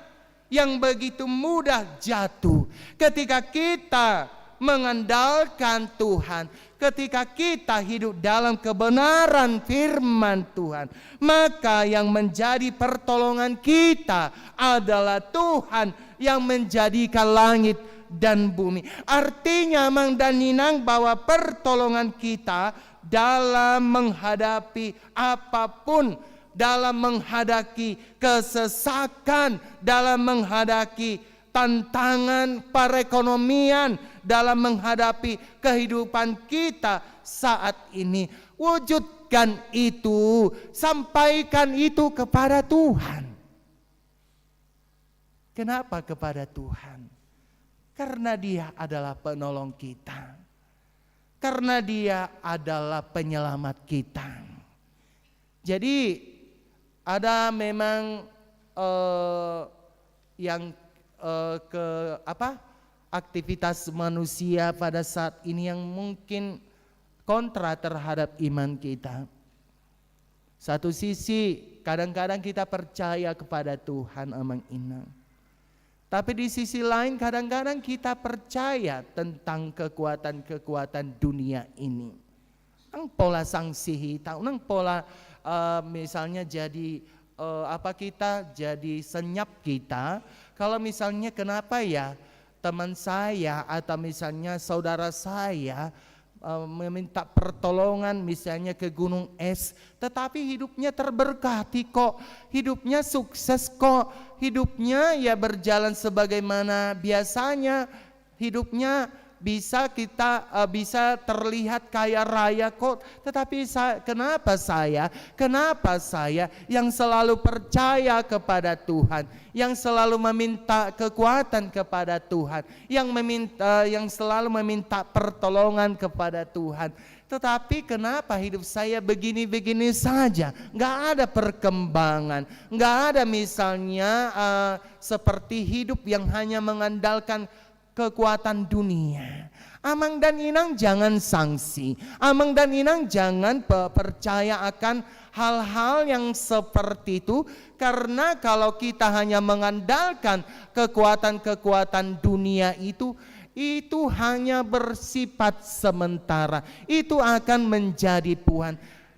yang begitu mudah jatuh. Ketika kita mengandalkan Tuhan, ketika kita hidup dalam kebenaran firman Tuhan, maka yang menjadi pertolongan kita adalah Tuhan yang menjadikan langit dan bumi. Artinya Amang dan Ninang, bahwa pertolongan kita dalam menghadapi apapun, dalam menghadapi kesesakan, dalam menghadapi tantangan perekonomian, dalam menghadapi kehidupan kita saat ini, wujudkan itu, sampaikan itu kepada Tuhan. Kenapa kepada Tuhan? Karena Dia adalah penolong kita, karena Dia adalah penyelamat kita. Jadi ada memang aktivitas manusia pada saat ini yang mungkin kontra terhadap iman kita. Satu sisi kadang-kadang kita percaya kepada Tuhan, Amang Inang. Tapi di sisi lain kadang-kadang kita percaya tentang kekuatan-kekuatan dunia ini. Nang pola sanksihi, nang pola misalnya jadi kita jadi senyap kita. Kalau misalnya kenapa ya teman saya atau misalnya saudara saya meminta pertolongan misalnya ke gunung es, tetapi hidupnya terberkati kok, hidupnya sukses kok, hidupnya ya berjalan sebagaimana biasanya, hidupnya bisa terlihat kaya raya kok, tetapi kenapa saya yang selalu percaya kepada Tuhan, yang selalu meminta kekuatan kepada Tuhan, yang selalu meminta pertolongan kepada Tuhan, tetapi kenapa hidup saya begini-begini saja, nggak ada perkembangan, nggak ada misalnya seperti hidup yang hanya mengandalkan kekuatan dunia. Amang dan Inang jangan sanksi, Amang dan Inang jangan percaya akan hal-hal yang seperti itu, karena kalau kita hanya mengandalkan kekuatan-kekuatan dunia itu itu hanya bersifat sementara. Itu akan menjadi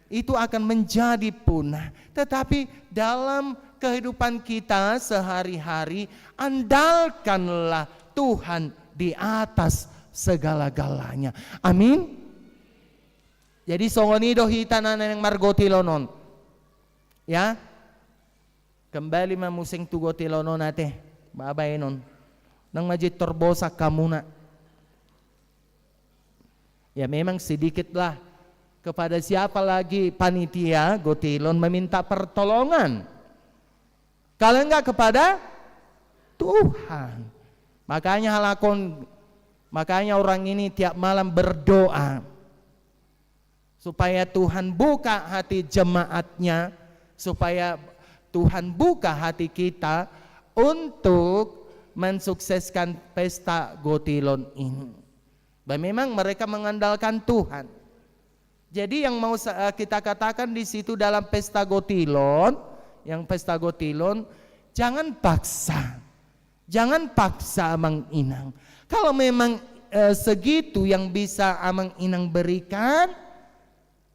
itu akan menjadi punah. Tetapi dalam kehidupan kita sehari-hari, andalkanlah Tuhan di atas segala-galanya. Amin. Jadi songoni dohita yang margotilonon. Ya. Kembali mamusing tugotilonon nate. Babainon. Nang majid torbosa kamuna. Ya memang sedikitlah kepada siapa lagi panitia gotilon meminta pertolongan. Kalau enggak kepada Tuhan. Makanya orang ini tiap malam berdoa supaya Tuhan buka hati jemaatnya, supaya Tuhan buka hati kita untuk mensukseskan pesta gotilon ini. Dan memang mereka mengandalkan Tuhan. Jadi yang mau kita katakan di situ dalam pesta gotilon, jangan paksa. Jangan paksa Amang Inang. Kalau memang segitu yang bisa Amang Inang berikan,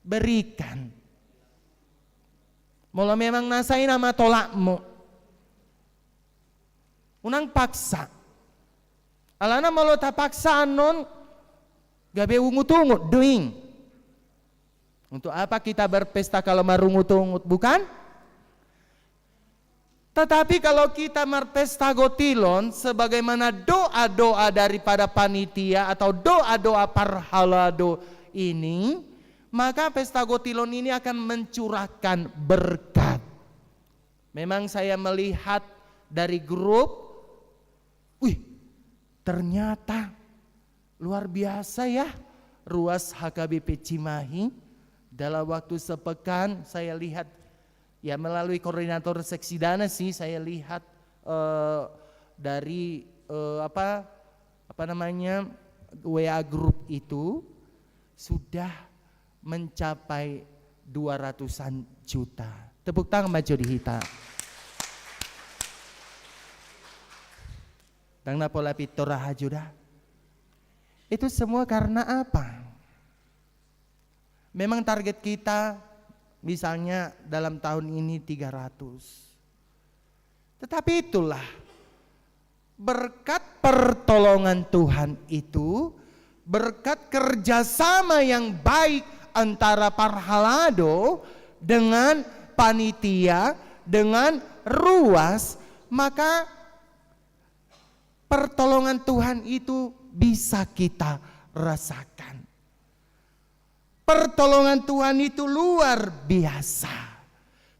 berikan. Mula memang nasain nama tolakmu. Unang paksa. Alana malu tak paksa non, gabe ungut-ungut doing. Untuk apa kita berpesta kalau marungut-ungut, bukan? Tetapi kalau kita berpesta gotilon, sebagaimana doa-doa daripada panitia atau doa-doa parhalado ini, maka pesta gotilon ini akan mencurahkan berkat. Memang saya melihat dari grup, ternyata luar biasa ya ruas HKBP Cimahi. Dalam waktu sepekan saya lihat, ya melalui koordinator seksi dana sih saya lihat dari WA group itu sudah mencapai 200-an juta. Tepuk tangan maju di hita. Dang na pola pitora hajuda. Itu semua karena apa? Memang target kita misalnya dalam tahun ini 300. Tetapi itulah berkat pertolongan Tuhan itu, berkat kerjasama yang baik antara parhalado dengan panitia, dengan ruas, maka pertolongan Tuhan itu bisa kita rasakan. Pertolongan Tuhan itu luar biasa.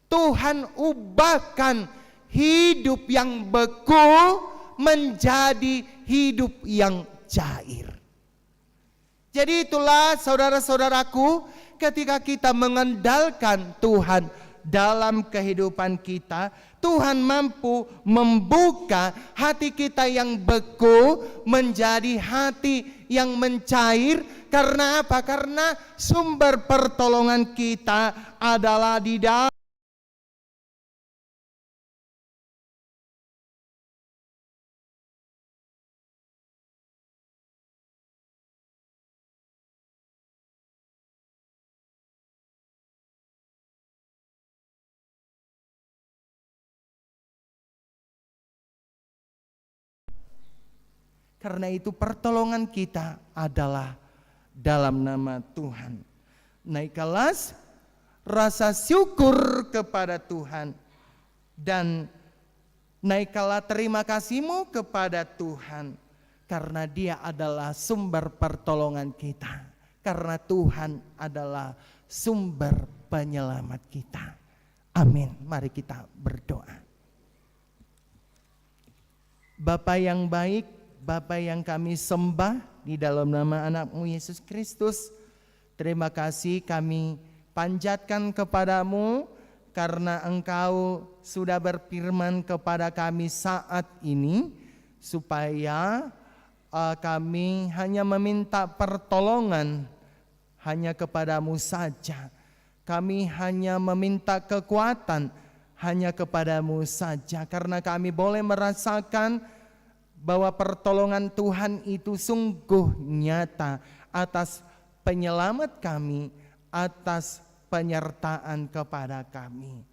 Tuhan ubahkan hidup yang beku menjadi hidup yang cair. Jadi itulah saudara-saudaraku, ketika kita mengandalkan Tuhan dalam kehidupan kita, Tuhan mampu membuka hati kita yang beku menjadi hati yang mencair. Karena apa? Karena sumber pertolongan kita adalah di dalam karena itu pertolongan kita adalah dalam nama Tuhan. Naikkanlah rasa syukur kepada Tuhan dan naikkanlah terima kasihmu kepada Tuhan karena Dia adalah sumber pertolongan kita, karena Tuhan adalah sumber penyelamat kita. Amin. Mari kita berdoa. Bapa yang baik, Bapa yang kami sembah di dalam nama anak-Mu Yesus Kristus, terima kasih kami panjatkan kepadamu karena Engkau sudah berfirman kepada kami saat ini supaya kami hanya meminta pertolongan hanya kepadamu saja. Kami hanya meminta kekuatan hanya kepadamu saja, karena kami boleh merasakan bahwa pertolongan Tuhan itu sungguh nyata atas penyelamat kami, atas penyertaan kepada kami.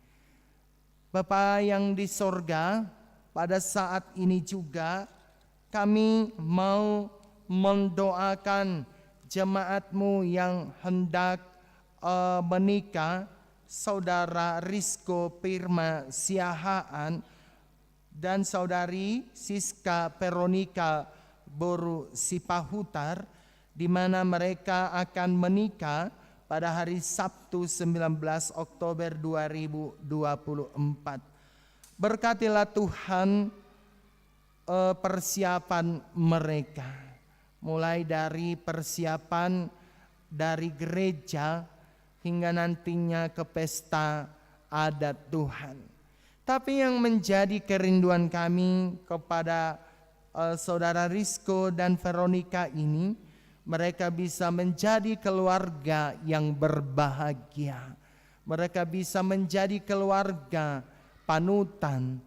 Bapa yang di sorga, pada saat ini juga kami mau mendoakan jemaat-Mu yang hendak menikah, Saudara Rizko Firma Siahaan dan Saudari Siska Veronica Boru Sipahutar, di mana mereka akan menikah pada hari Sabtu 19 Oktober 2024. Berkatilah Tuhan persiapan mereka, mulai dari persiapan dari gereja hingga nantinya ke pesta adat Tuhan. Tapi yang menjadi kerinduan kami kepada Saudara Rizko dan Veronica ini, mereka bisa menjadi keluarga yang berbahagia. Mereka bisa menjadi keluarga panutan.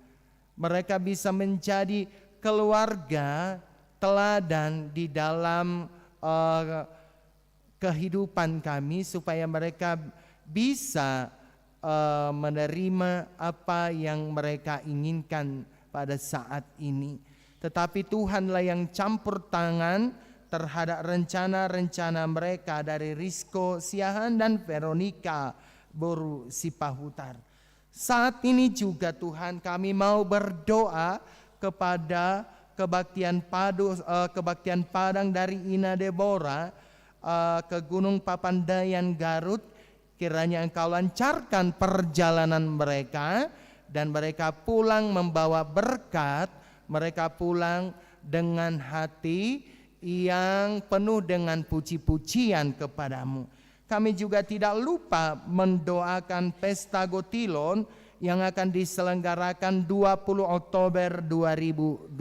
Mereka bisa menjadi keluarga teladan di dalam kehidupan kami, supaya mereka bisa menerima apa yang mereka inginkan pada saat ini. Tetapi Tuhanlah yang campur tangan terhadap rencana-rencana mereka dari Rizko Siahaan dan Veronica Boru Sipahutar. Saat ini juga Tuhan, kami mau berdoa kepada kebaktian Padang dari Ina Deborah ke Gunung Papandayan Garut. Kiranya Engkau lancarkan perjalanan mereka dan mereka pulang membawa berkat, mereka pulang dengan hati yang penuh dengan puji-pujian kepadamu. Kami juga tidak lupa mendoakan pesta Gotilon yang akan diselenggarakan 20 Oktober 2024.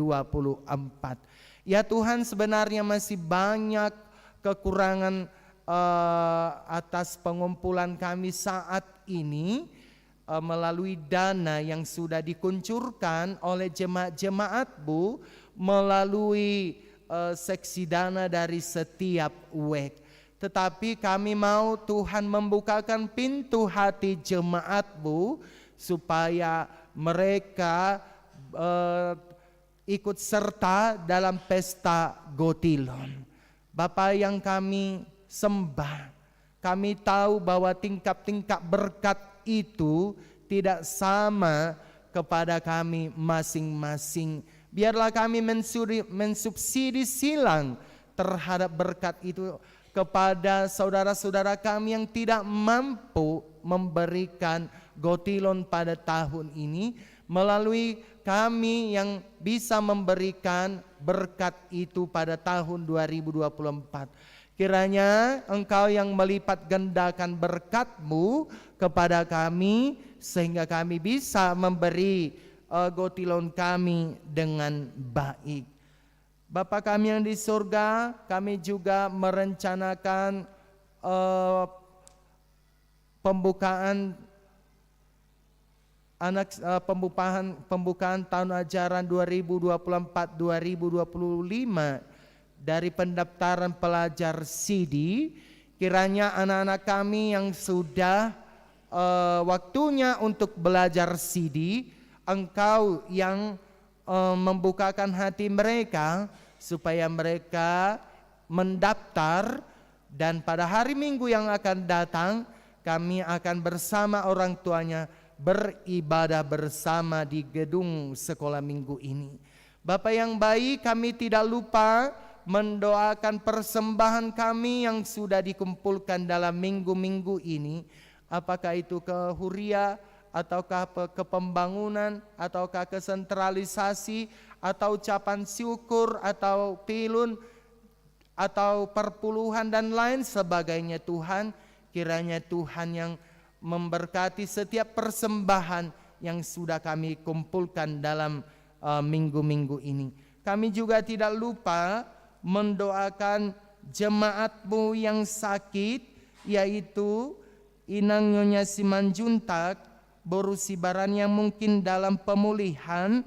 Ya Tuhan, sebenarnya masih banyak kekurangan atas pengumpulan kami saat ini melalui dana yang sudah dikuncurkan oleh jemaat-Jemaat-Mu melalui seksi dana dari setiap week. Tetapi kami mau Tuhan membukakan pintu hati jemaat-Mu supaya mereka ikut serta dalam pesta Gotilon. Bapa yang kami sembah, kami tahu bahwa tingkat-tingkat berkat itu tidak sama kepada kami masing-masing. Biarlah kami mensubsidi silang terhadap berkat itu kepada saudara-saudara kami yang tidak mampu memberikan Gotilon pada tahun ini, melalui kami yang bisa memberikan berkat itu pada tahun 2024. Kiranya Engkau yang melipat gandakan berkat-Mu kepada kami, sehingga kami bisa memberi Gotilon kami dengan baik. Bapa kami yang di surga, kami juga merencanakan pembukaan tahun ajaran 2024-2025 dari pendaftaran pelajar CD. Kiranya anak-anak kami yang sudah waktunya untuk belajar CD, Engkau yang membukakan hati mereka supaya mereka mendaftar, dan pada hari Minggu yang akan datang kami akan bersama orang tuanya beribadah bersama di gedung sekolah minggu ini. Bapa yang baik, kami tidak lupa mendoakan persembahan kami yang sudah dikumpulkan dalam minggu-minggu ini, apakah itu ke Huria, ataukah ke pembangunan, ataukah ke sentralisasi, atau ucapan syukur, atau pilun, atau perpuluhan dan lain sebagainya. Tuhan, kiranya Tuhan yang memberkati setiap persembahan yang sudah kami kumpulkan dalam minggu-minggu ini. Kami juga tidak lupa mendoakan jemaat-Mu yang sakit, yaitu Inang Nyonya Simanjuntak Boru Sibaran yang mungkin dalam pemulihan,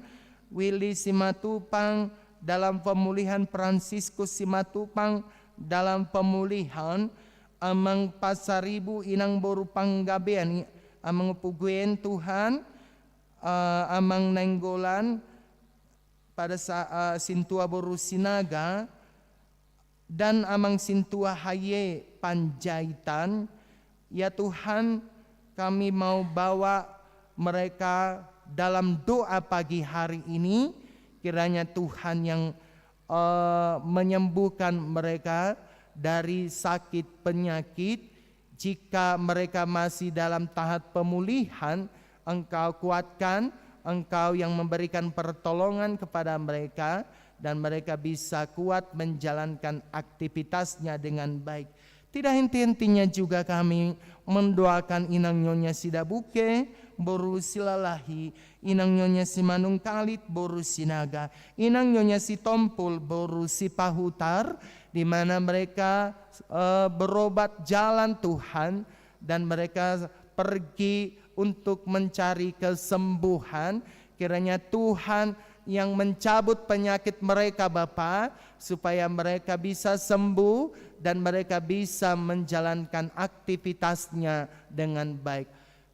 Willy Simatupang dalam pemulihan Fransiskus Simatupang, dalam pemulihan amang pasaribu inang boru panggabean amang puguen Tuhan, amang nenggolan pada sintua boru sinaga dan amang sintua haye Panjaitan. Ya Tuhan, kami mau bawa mereka dalam doa pagi hari ini, kiranya Tuhan yang menyembuhkan mereka dari sakit penyakit. Jika mereka masih dalam tahap pemulihan, Engkau kuatkan, Engkau yang memberikan pertolongan kepada mereka, dan mereka bisa kuat menjalankan aktivitasnya dengan baik. Tidak henti-hentinya juga kami mendoakan Inang Nyonya Sidabuke, boru silalahi, Inang Nyonya Simanung Kalit, boru sinaga, Inang Nyonya Sitompul, boru sipahutar, di mana mereka berobat jalan Tuhan, dan mereka pergi untuk mencari kesembuhan. Kiranya Tuhan yang mencabut penyakit mereka Bapa, supaya mereka bisa sembuh dan mereka bisa menjalankan aktivitasnya dengan baik.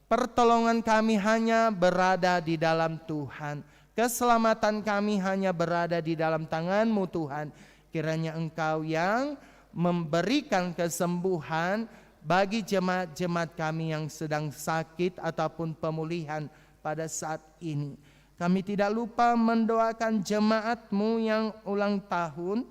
Pertolongan kami hanya berada di dalam Tuhan. Keselamatan kami hanya berada di dalam tangan-Mu Tuhan. Kiranya Engkau yang memberikan kesembuhan bagi jemaat-jemaat kami yang sedang sakit ataupun pemulihan pada saat ini. Kami tidak lupa mendoakan jemaat-Mu yang ulang tahun.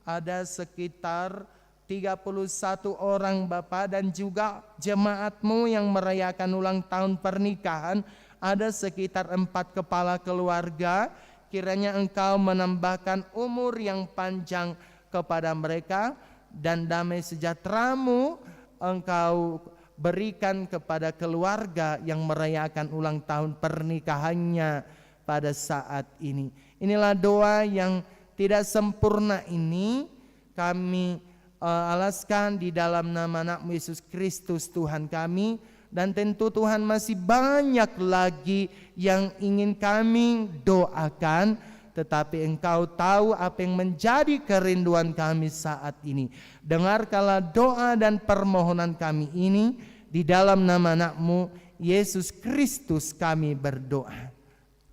Ada sekitar 31 orang Bapa, dan juga jemaat-Mu yang merayakan ulang tahun pernikahan. Ada sekitar 4 kepala keluarga. Kiranya Engkau menambahkan umur yang panjang kepada mereka, dan damai sejahtera-Mu Engkau berikan kepada keluarga yang merayakan ulang tahun pernikahannya pada saat ini. Inilah doa yang tidak sempurna ini kami alaskan di dalam nama anak-Mu Yesus Kristus Tuhan kami. Dan tentu Tuhan masih banyak lagi yang ingin kami doakan, tetapi Engkau tahu apa yang menjadi kerinduan kami saat ini. Dengarkanlah doa dan permohonan kami ini, di dalam nama anak-Mu Yesus Kristus kami berdoa.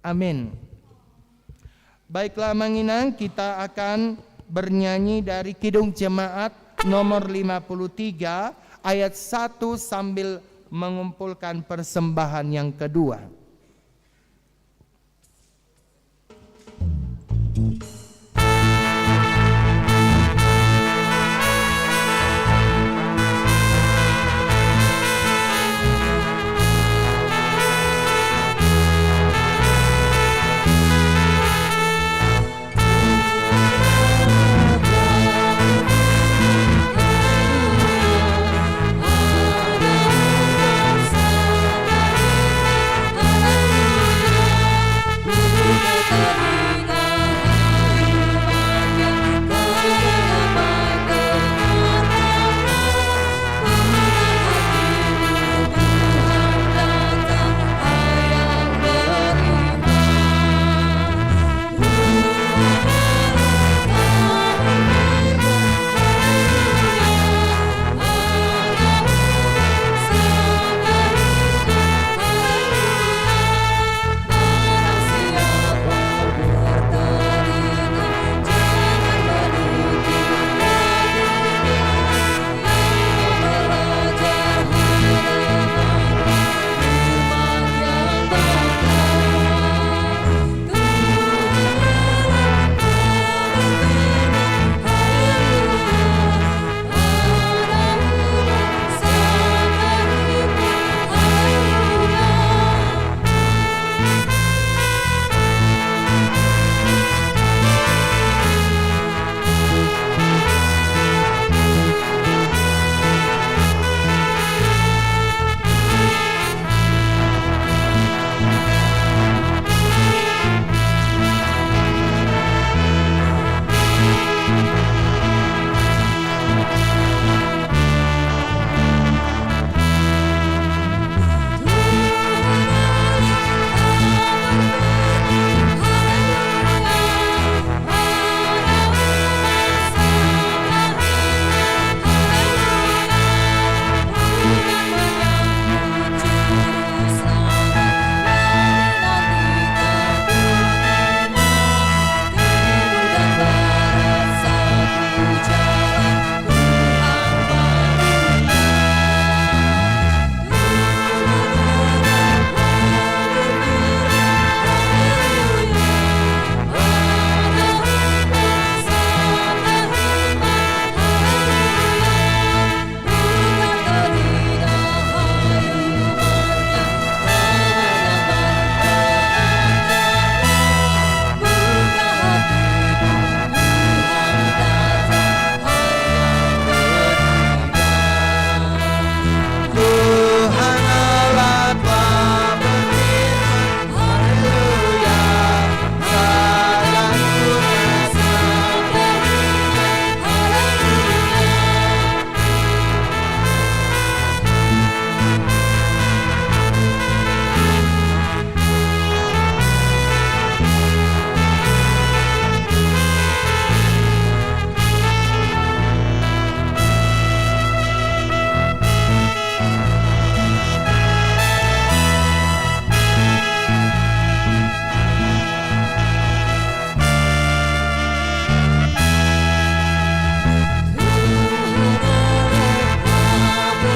Amin. Baiklah Manginang, kita akan bernyanyi dari Kidung Jemaat nomor 53 ayat 1 sambil mengumpulkan persembahan yang kedua. Ada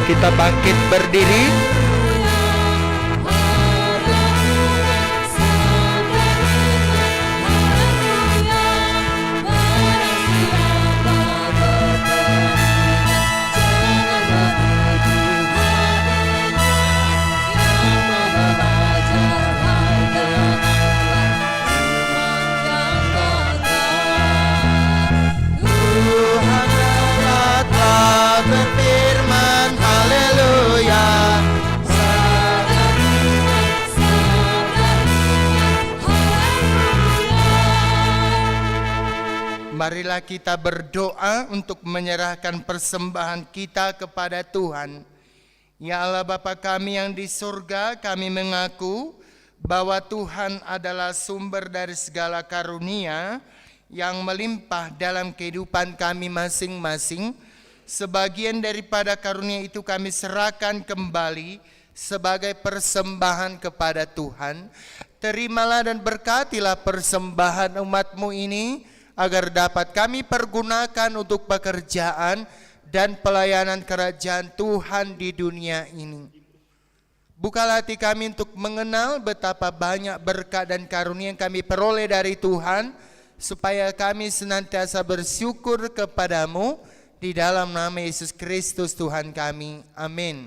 kita bangkit berdiri. Berfirman, haleluya. Marilah kita berdoa untuk menyerahkan persembahan kita kepada Tuhan. Ya Allah Bapa kami yang di surga, kami mengaku bahwa Tuhan adalah sumber dari segala karunia yang melimpah dalam kehidupan kami masing-masing. Sebagian daripada karunia itu kami serahkan kembali sebagai persembahan kepada Tuhan. Terimalah dan berkatilah persembahan umat-Mu ini, agar dapat kami pergunakan untuk pekerjaan dan pelayanan kerajaan Tuhan di dunia ini. Bukalah hati kami untuk mengenal betapa banyak berkat dan karunia yang kami peroleh dari Tuhan, supaya kami senantiasa bersyukur kepadamu. Di dalam nama Yesus Kristus Tuhan kami. Amin.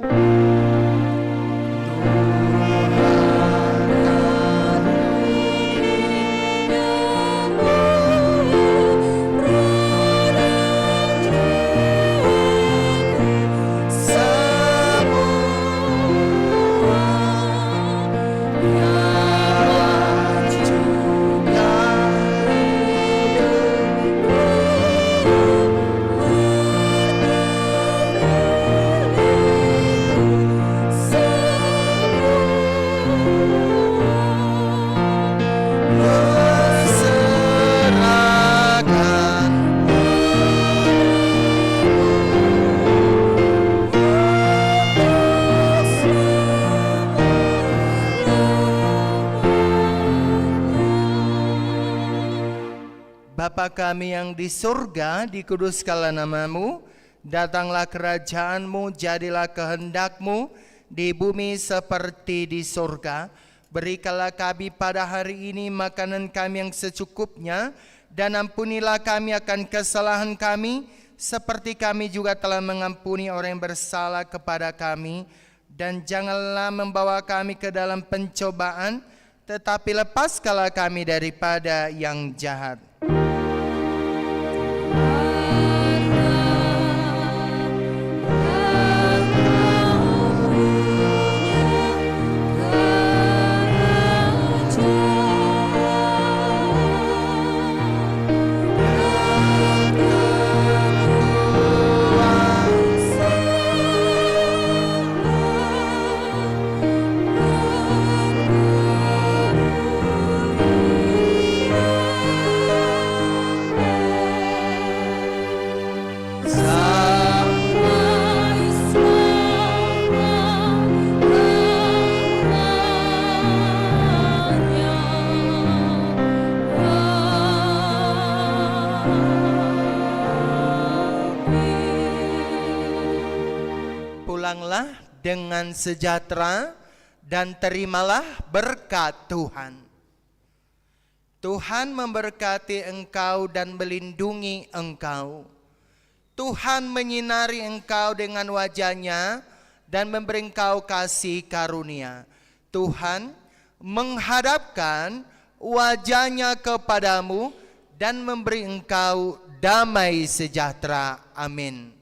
Bapa kami yang di surga, dikuduskanlah nama-Mu, datanglah kerajaan-Mu, jadilah kehendak-Mu di bumi seperti di surga. Berikanlah kami pada hari ini makanan kami yang secukupnya, dan ampunilah kami akan kesalahan kami, seperti kami juga telah mengampuni orang yang bersalah kepada kami. Dan janganlah membawa kami ke dalam pencobaan, tetapi lepaskanlah kami daripada yang jahat. Pulanglah dengan sejahtera dan terimalah berkat Tuhan. Tuhan memberkati engkau dan melindungi engkau. Tuhan menyinari engkau dengan wajah-Nya dan memberi engkau kasih karunia. Tuhan menghadapkan wajah-Nya kepadamu dan memberi engkau damai sejahtera. Amin.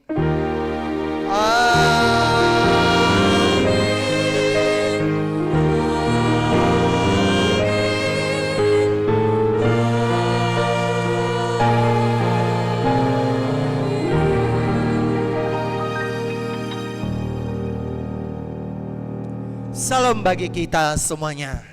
Salam bagi kita semuanya.